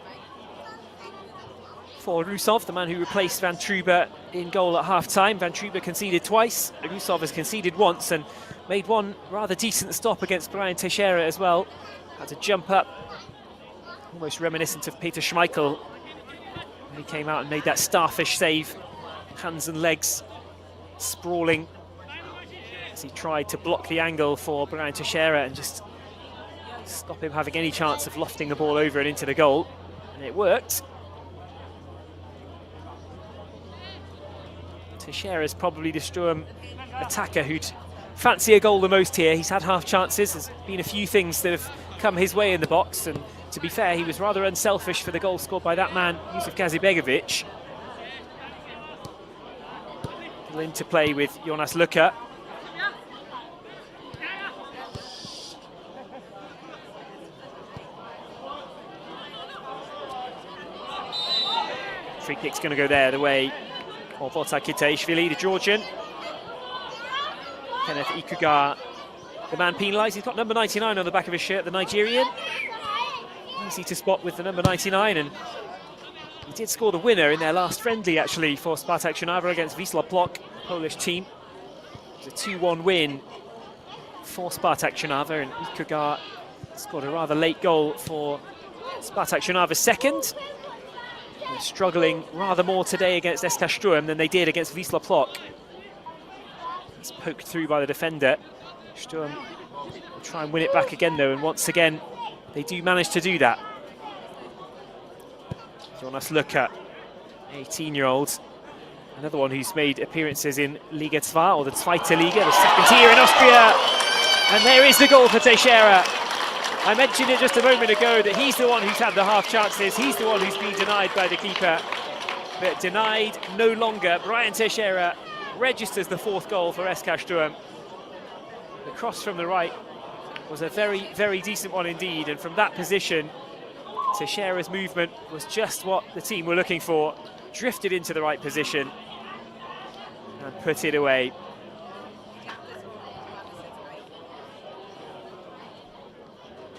for Rusov, the man who replaced Van Truber in goal at half-time. Van Truber conceded twice, Rusov has conceded once and made one rather decent stop against Brian Teixeira as well. Had to jump up, almost reminiscent of Peter Schmeichel when he came out and made that starfish save. Hands and legs sprawling as he tried to block the angle for Brian Teixeira and just stop him having any chance of lofting the ball over and into the goal, and it worked. Teixeira is probably the Sturm attacker who'd fancy a goal the most here. He's had half chances, there's been a few things that have come his way in the box, and to be fair, he was rather unselfish for the goal scored by that man, Yusuf Gazibegovic. Into play with Jonas Luka. Free kick's going to go there, the way of Botak Kitaishvili, the Georgian. Kenneth Ikuga, the man penalised. He's got number 99 on the back of his shirt, the Nigerian. Easy to spot with the number 99, and he did score the winner in their last friendly, actually, for Spartak Trnava against Wisła Plock, Polish team. It was a 2-1 win for Spartak Trnava, and Ikuga scored a rather late goal for Spartak Trnava's second. They're struggling rather more today against SKSturm than they did against Wisła Plock. It's poked through by the defender. Sturm will try and win it back again though, and once again they do manage to do that. Jonas Luka, 18-year-old, another one who's made appearances in Liga 2, or the Zweite Liga, the second tier in Austria. And there is the goal for Teixeira. I mentioned it just a moment ago that he's the one who's had the half chances, he's the one who's been denied by the keeper. But denied no longer. Brian Teixeira registers the fourth goal for SKSturm. The cross from the right was a very, very decent one indeed, and from that position, Teixeira's movement was just what the team were looking for. Drifted into the right position and put it away.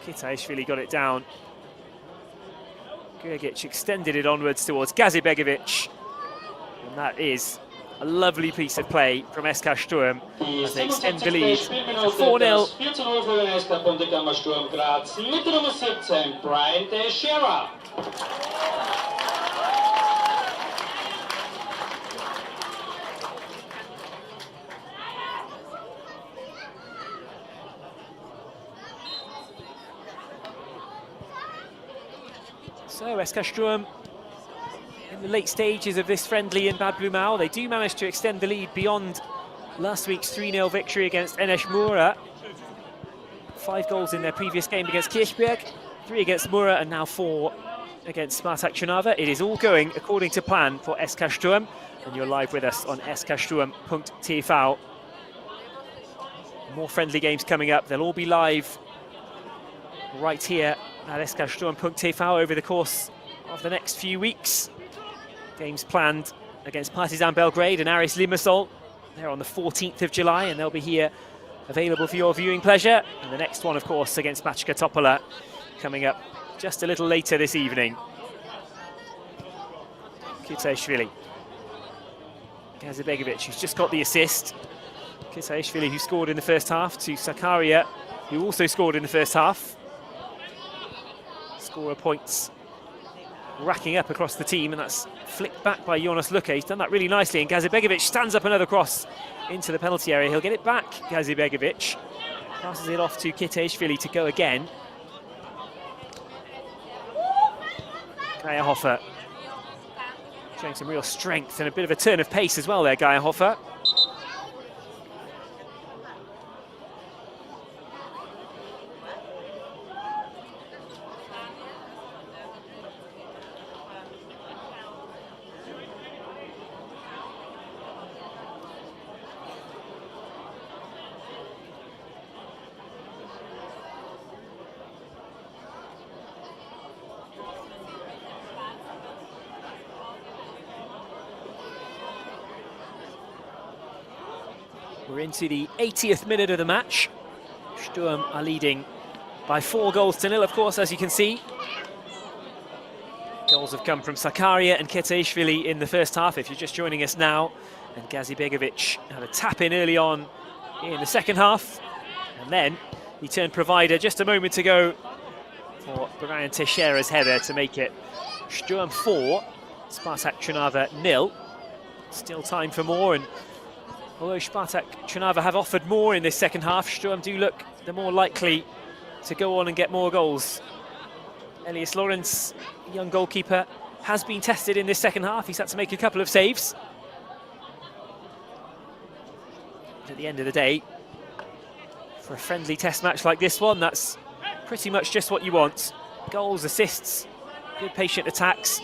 Kitaishvili got it down. Gurgic extended it onwards towards Gazibegovic, and that is a lovely piece of play from SKSturm as they extend the lead to 4-0. 4-0 für den SK Sturm Graz mit der Nummer 17, Brian Teixeira. So SKSturm in the late stages of this friendly in Bad Blumau. They do manage to extend the lead beyond last week's 3-0 victory against NS Mura. 5 goals in their previous game against Kirchberg, 3 against Mura, and now 4 against Spartak Trnava. It is all going according to plan for SKSturm, and you're live with us on SKSturm.TV. More friendly games coming up. They'll all be live right here at SKSturm.TV over the course of the next few weeks. Games planned against Partizan Belgrade and Aris Limassol. They're on the 14th of July, and they'll be here available for your viewing pleasure. And the next one, of course, against Bačka Topola, coming up just a little later this evening. Kitaishvili. Gazibegovic, who's just got the assist. Kitaishvili, who scored in the first half, to Sakarya, who also scored in the first half. Scorer points racking up across the team, and that's flicked back by Jonas Luka. He's done that really nicely, and Gazibegovic stands up another cross into the penalty area. He'll get it back, Gazibegovic. Passes it off to Kitaishvili to go again. Geierhofer showing some real strength and a bit of a turn of pace as well there, Geierhofer. We're into the 80th minute of the match. Sturm are leading by 4-0, of course, as you can see. Goals have come from Sakarya and Kitaishvili in the first half, if you're just joining us now. And Gazibegovic had a tap-in early on in the second half. And then he turned provider just a moment ago for Brian Teixeira's header to make it Sturm 4, Spartak Trnava 0. Still time for more, and although Spartak Trnava have offered more in this second half, Sturm do look the more likely to go on and get more goals. Elias Lawrence, young goalkeeper, has been tested in this second half. He's had to make a couple of saves. But at the end of the day, for a friendly test match like this one, that's pretty much just what you want. Goals, assists, good patient attacks,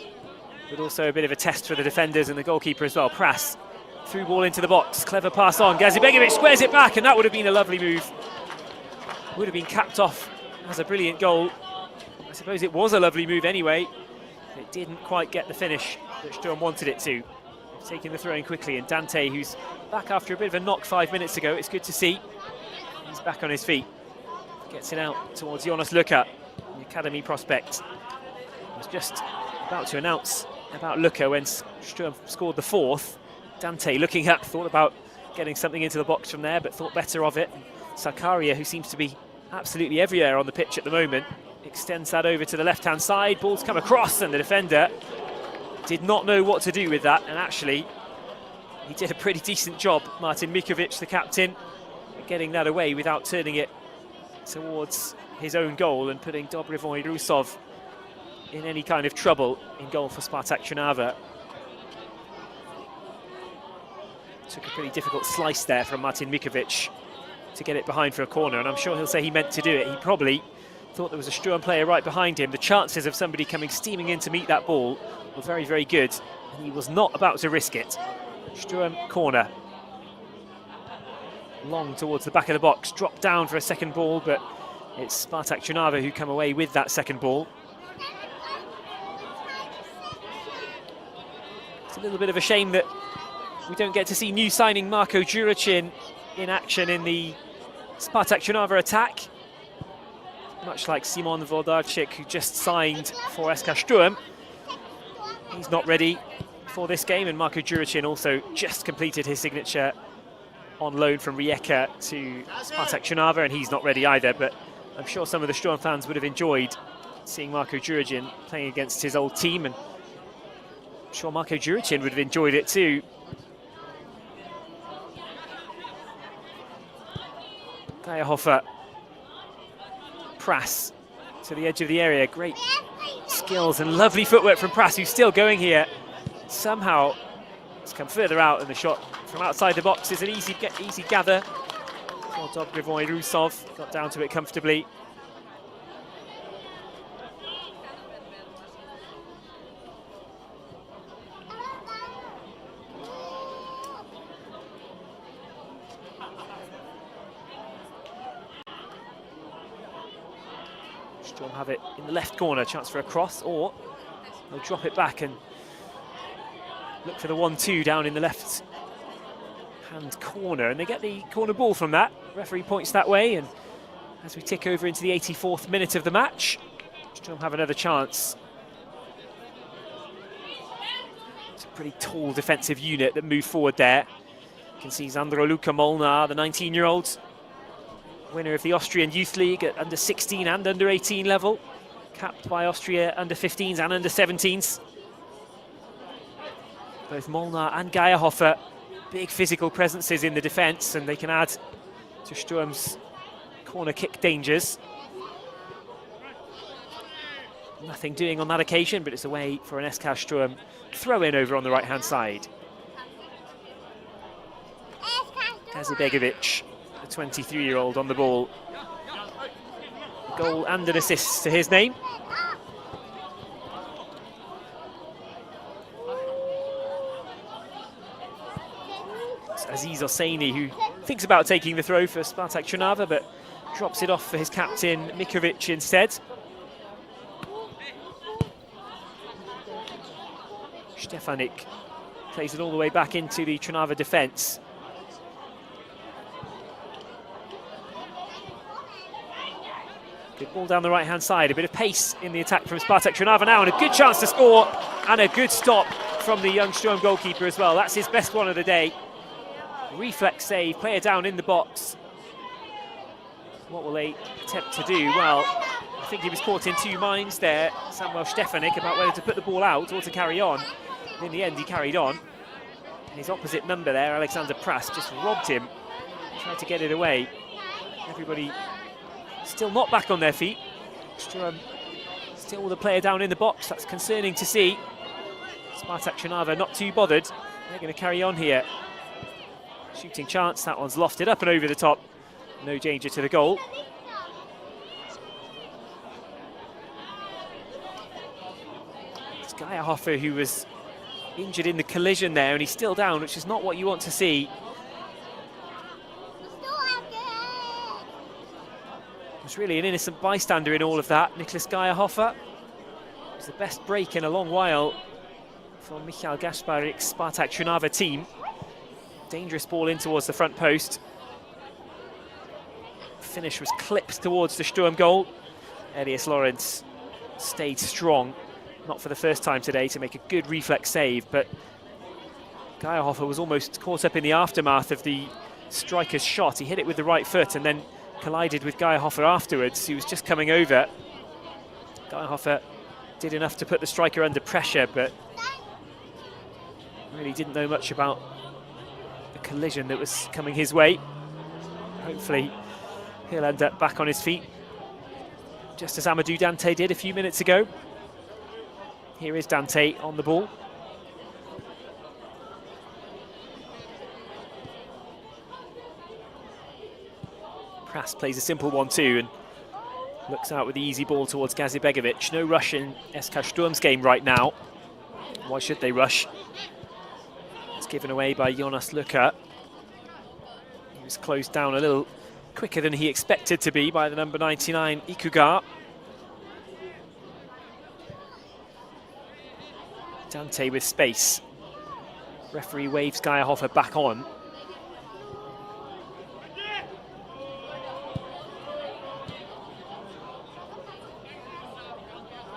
but also a bit of a test for the defenders and the goalkeeper as well. Prass. Through ball into the box, clever pass on. Gazibegovic squares it back, and that would have been a lovely move. Would have been capped off as a brilliant goal. I suppose it was a lovely move anyway. It didn't quite get the finish that Sturm wanted it to. Taking the throw in quickly, and Dante, who's back after a bit of a knock 5 minutes ago, it's good to see. He's back on his feet. Gets it out towards Jonas Luka, the academy prospect. I was just about to announce about Luka when Sturm scored the fourth. Dante looking up, thought about getting something into the box from there, but thought better of it. Sakarya, who seems to be absolutely everywhere on the pitch at the moment, extends that over to the left-hand side. Ball's come across, and the defender did not know what to do with that. And actually, he did a pretty decent job, Martin Mikovic, the captain, getting that away without turning it towards his own goal and putting Dobrivoj Rusov in any kind of trouble in goal for Spartak Trnava. Took a pretty difficult slice there from Martin Mikovic to get it behind for a corner, and I'm sure he'll say he meant to do it. He probably thought there was a Sturm player right behind him. The chances of somebody coming steaming in to meet that ball were very, very good, and he was not about to risk it. Sturm corner. Long towards the back of the box, dropped down for a second ball, but it's Spartak Trnava who come away with that second ball. It's a little bit of a shame that we don't get to see new signing Marko Juricin in action in the Spartak Trnava attack. Much like Simon Vodarczyk, who just signed for SKSturm. He's not ready for this game, and Marko Juricin also just completed his signature on loan from Rijeka to Spartak Trnava, and he's not ready either, but I'm sure some of the Sturm fans would have enjoyed seeing Marko Juricin playing against his old team, and I'm sure Marko Juricin would have enjoyed it too. Geierhofer, Prass to the edge of the area. Great skills and lovely footwork from Prass, who's still going here. Somehow it's come further out, and the shot from outside the box is an easy gather for Dobrivoj Rusov. Got down to it comfortably. Sturm have it in the left corner, chance for a cross, or they'll drop it back and look for the 1-2 down in the left hand corner, and they get the corner ball from that. Referee points that way, and as we tick over into the 84th minute of the match, Sturm have another chance. It's a pretty tall defensive unit that move forward there. You can see Sandro Luca Molnar, the 19-year-old, winner of the Austrian Youth League at under 16 and under 18 level, capped by Austria under 15s and under 17s. Both Molnar and Geierhofer, big physical presences in the defence, and they can add to Sturm's corner kick dangers. Nothing doing on that occasion, but it's a way for an SKSturm throw-in over on the right-hand side. Kazibegovic, the 23-year-old, on the ball. A goal and an assist to his name. It's Aziz Hosseini who thinks about taking the throw for Spartak Trnava, but drops it off for his captain Mikovic instead. Stefanik plays it all the way back into the Trnava defence. Good ball down the right-hand side, a bit of pace in the attack from Spartak Trnava now, and a good chance to score, and a good stop from the young Sturm goalkeeper as well. That's his best one of the day. Reflex save, player down in the box. What will they attempt to do? Well, I think he was caught in two minds there, Samuel Stefanik, about whether to put the ball out or to carry on. In the end, he carried on. And his opposite number there, Alexander Prass, just robbed him. Tried to get it away. Everybody still not back on their feet. Sturm still with a player down in the box. That's concerning to see. Spartak Trnava not too bothered. They're going to carry on here. Shooting chance. That one's lofted up and over the top. No danger to the goal. It's Geierhofer who was injured in the collision there, and he's still down, which is not what you want to see. Was really an innocent bystander in all of that. Nicholas Geierhofer. It was the best break in a long while for Michael Gasparik's Spartak Trnava team. Dangerous ball in towards the front post. Finish was clipped towards the Sturm goal. Elias Lawrence stayed strong, not for the first time today, to make a good reflex save, but Geierhofer was almost caught up in the aftermath of the striker's shot. He hit it with the right foot and then collided with Geierhofer afterwards. He was just coming over. Geierhofer did enough to put the striker under pressure, but really didn't know much about the collision that was coming his way. Hopefully he'll end up back on his feet, just as Amadou Dante did a few minutes ago. Here is Dante on the ball. Prass plays a simple 1-2 and looks out with the easy ball towards Kazibegovic. No rush in SKSturm's game right now. Why should they rush? It's given away by Jonas Luca. He was closed down a little quicker than he expected to be by the number 99, Ikuga. Dante with space. Referee waves Geierhofer back on.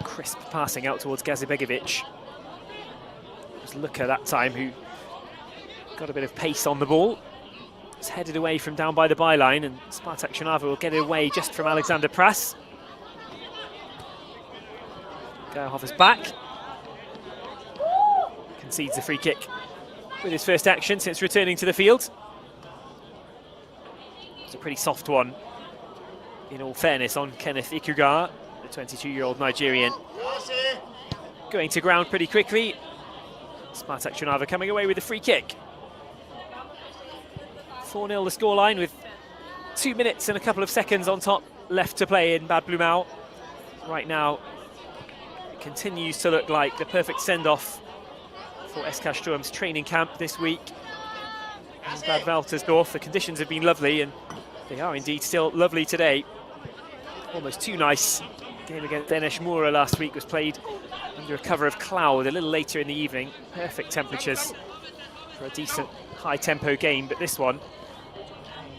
Crisp passing out towards Kazibegovic. It was Luca that time who got a bit of pace on the ball. It's headed away from down by the byline, and Spartak Trnava will get it away just from Alexander Prass. Geierhofer's back. Concedes the free kick with his first action since returning to the field. It's a pretty soft one, in all fairness, on Kenneth Ikuga, the 22-year-old Nigerian. Going to ground pretty quickly. Spartak Trnava coming away with the free kick. 4-0 the scoreline, with 2 minutes and a couple of seconds on top left to play in Bad Blumau. Right now, it continues to look like the perfect send-off for SKSturm's training camp this week in Bad Waltersdorf. The conditions have been lovely, and they are indeed still lovely today. Almost too nice. Game against Denesh Mura last week was played under a cover of cloud a little later in the evening. Perfect temperatures for a decent high-tempo game, but this one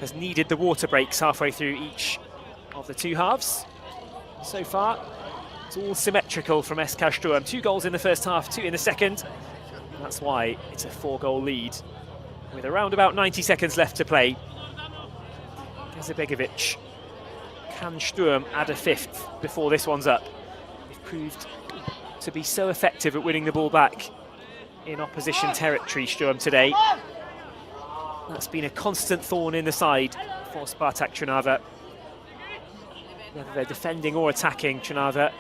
has needed the water breaks halfway through each of the two halves. So far, it's all symmetrical from SKSturm. 2 goals in the first half, 2 in the second. And that's why it's a 4-goal lead with around about 90 seconds left to play. Gazibegovic. Can Sturm add a 5th before this one's up? They've proved to be so effective at winning the ball back in opposition territory, Sturm, today. That's been a constant thorn in the side for Spartak Trnava. Whether they're defending or attacking, Trnava,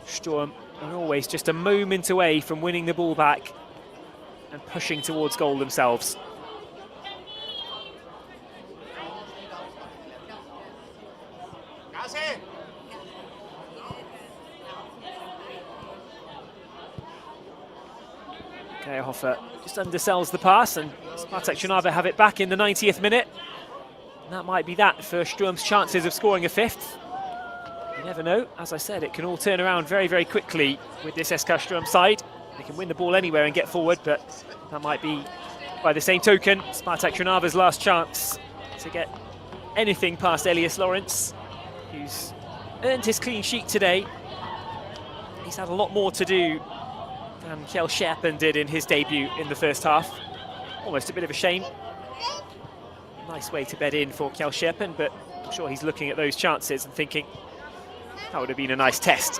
Sturm are always just a moment away from winning the ball back and pushing towards goal themselves. Hofer just undersells the pass, and Spartak Trnava have it back in the 90th minute. And that might be that for Sturm's chances of scoring a 5th. You never know. As I said, it can all turn around very, very quickly with this SKSturm side. They can win the ball anywhere and get forward, but that might be, by the same token, Spartak Trnava's last chance to get anything past Elias Lawrence, who's earned his clean sheet today. He's had a lot more to do than Kjell Scherpen did in his debut in the first half. Almost a bit of a shame. Nice way to bed in for Kjell Scherpen, but I'm sure he's looking at those chances and thinking that would have been a nice test.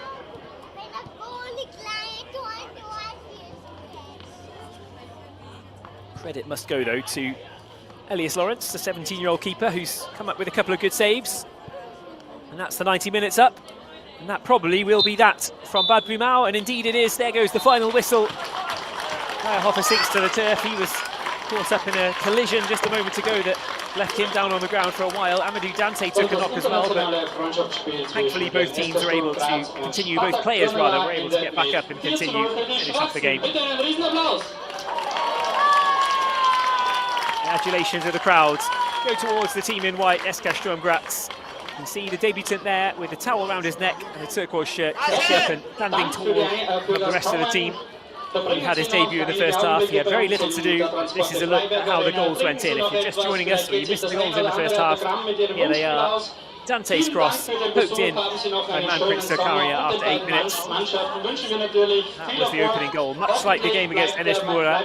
Credit must go, though, to Elias Lawrence, the 17-year-old keeper who's come up with a couple of good saves. And that's the 90 minutes up. And that probably will be that from Bad Blumau, and indeed it is. There goes the final whistle. Hofer sinks to the turf. He was caught up in a collision just a moment ago that left him down on the ground for a while. Amadou Dante took a knock as well, but thankfully both teams are able to continue, both players rather, were able to get back up and continue, finish off the game. Congratulations to the crowds. Go towards the team in white, Sturm Graz. You can see the debutant there with the towel around his neck and the turquoise shirt, Kjell Scherpen standing tall from the rest of the team. He had his debut in the first half. He had very little to do. This is a look at how the goals went in. If you're just joining us or you missed the goals in the first half, here they are. Dante's cross, poked in by Manfred Zakaria after 8 minutes. That was the opening goal. Much like the game against Enes Moura,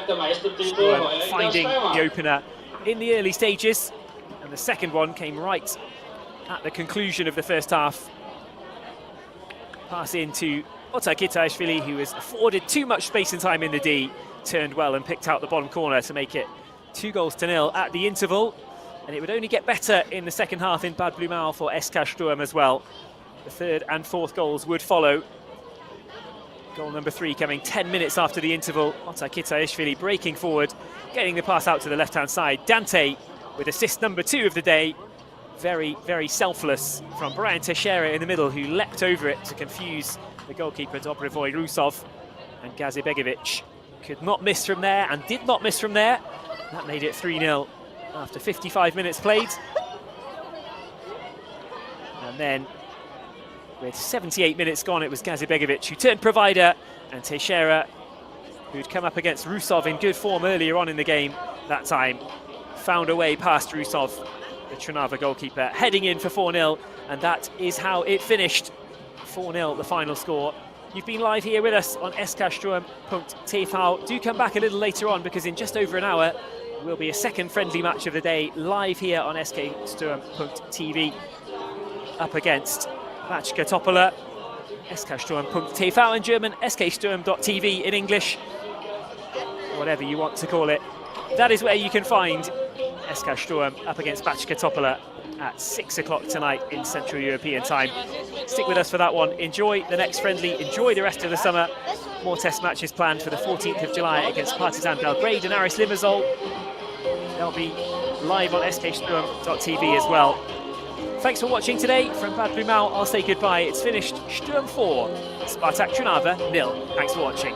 finding the opener in the early stages. And the second one came right at the conclusion of the first half. Pass into Otar Kitaishvili, who was afforded too much space and time in the D, turned well and picked out the bottom corner to make it 2-0 at the interval. And it would only get better in the second half in Bad Blumau for SKSturm as well. The third and fourth goals would follow. Goal number 3 coming 10 minutes after the interval. Otar Kitaishvili breaking forward, getting the pass out to the left-hand side. Dante with assist number 2 of the day. Very, very selfless from Brian Teixeira in the middle, who leapt over it to confuse the goalkeeper Dobrivoj Rusov. And Gazibegovic could not miss from there and did not miss from there. That made it 3-0 after 55 minutes played. And then with 78 minutes gone, it was Gazibegovic who turned provider, and Teixeira, who'd come up against Rusov in good form earlier on in the game that time, found a way past Rusov, the Trnava goalkeeper, heading in for 4-0, and that is how it finished. 4-0 the final score. You've been live here with us on SKSturm.TV. Do come back a little later on, because in just over an hour will be a second friendly match of the day live here on SKSturm.TV up against Bačka Topola. SKSturm.TV in German, SKSturm.TV in English, whatever you want to call it. That is where you can find SKSturm up against Bačka Topola at 6 o'clock tonight in Central European time. Stick with us for that one. Enjoy the next friendly, enjoy the rest of the summer. More test matches planned for the 14th of July against Partizan Belgrade and Aris Limassol. They'll be live on SKSturm.TV as well. Thanks for watching today. From Bad Blumau, I'll say goodbye. It's finished Sturm 4, Spartak Trnava 0. Thanks for watching.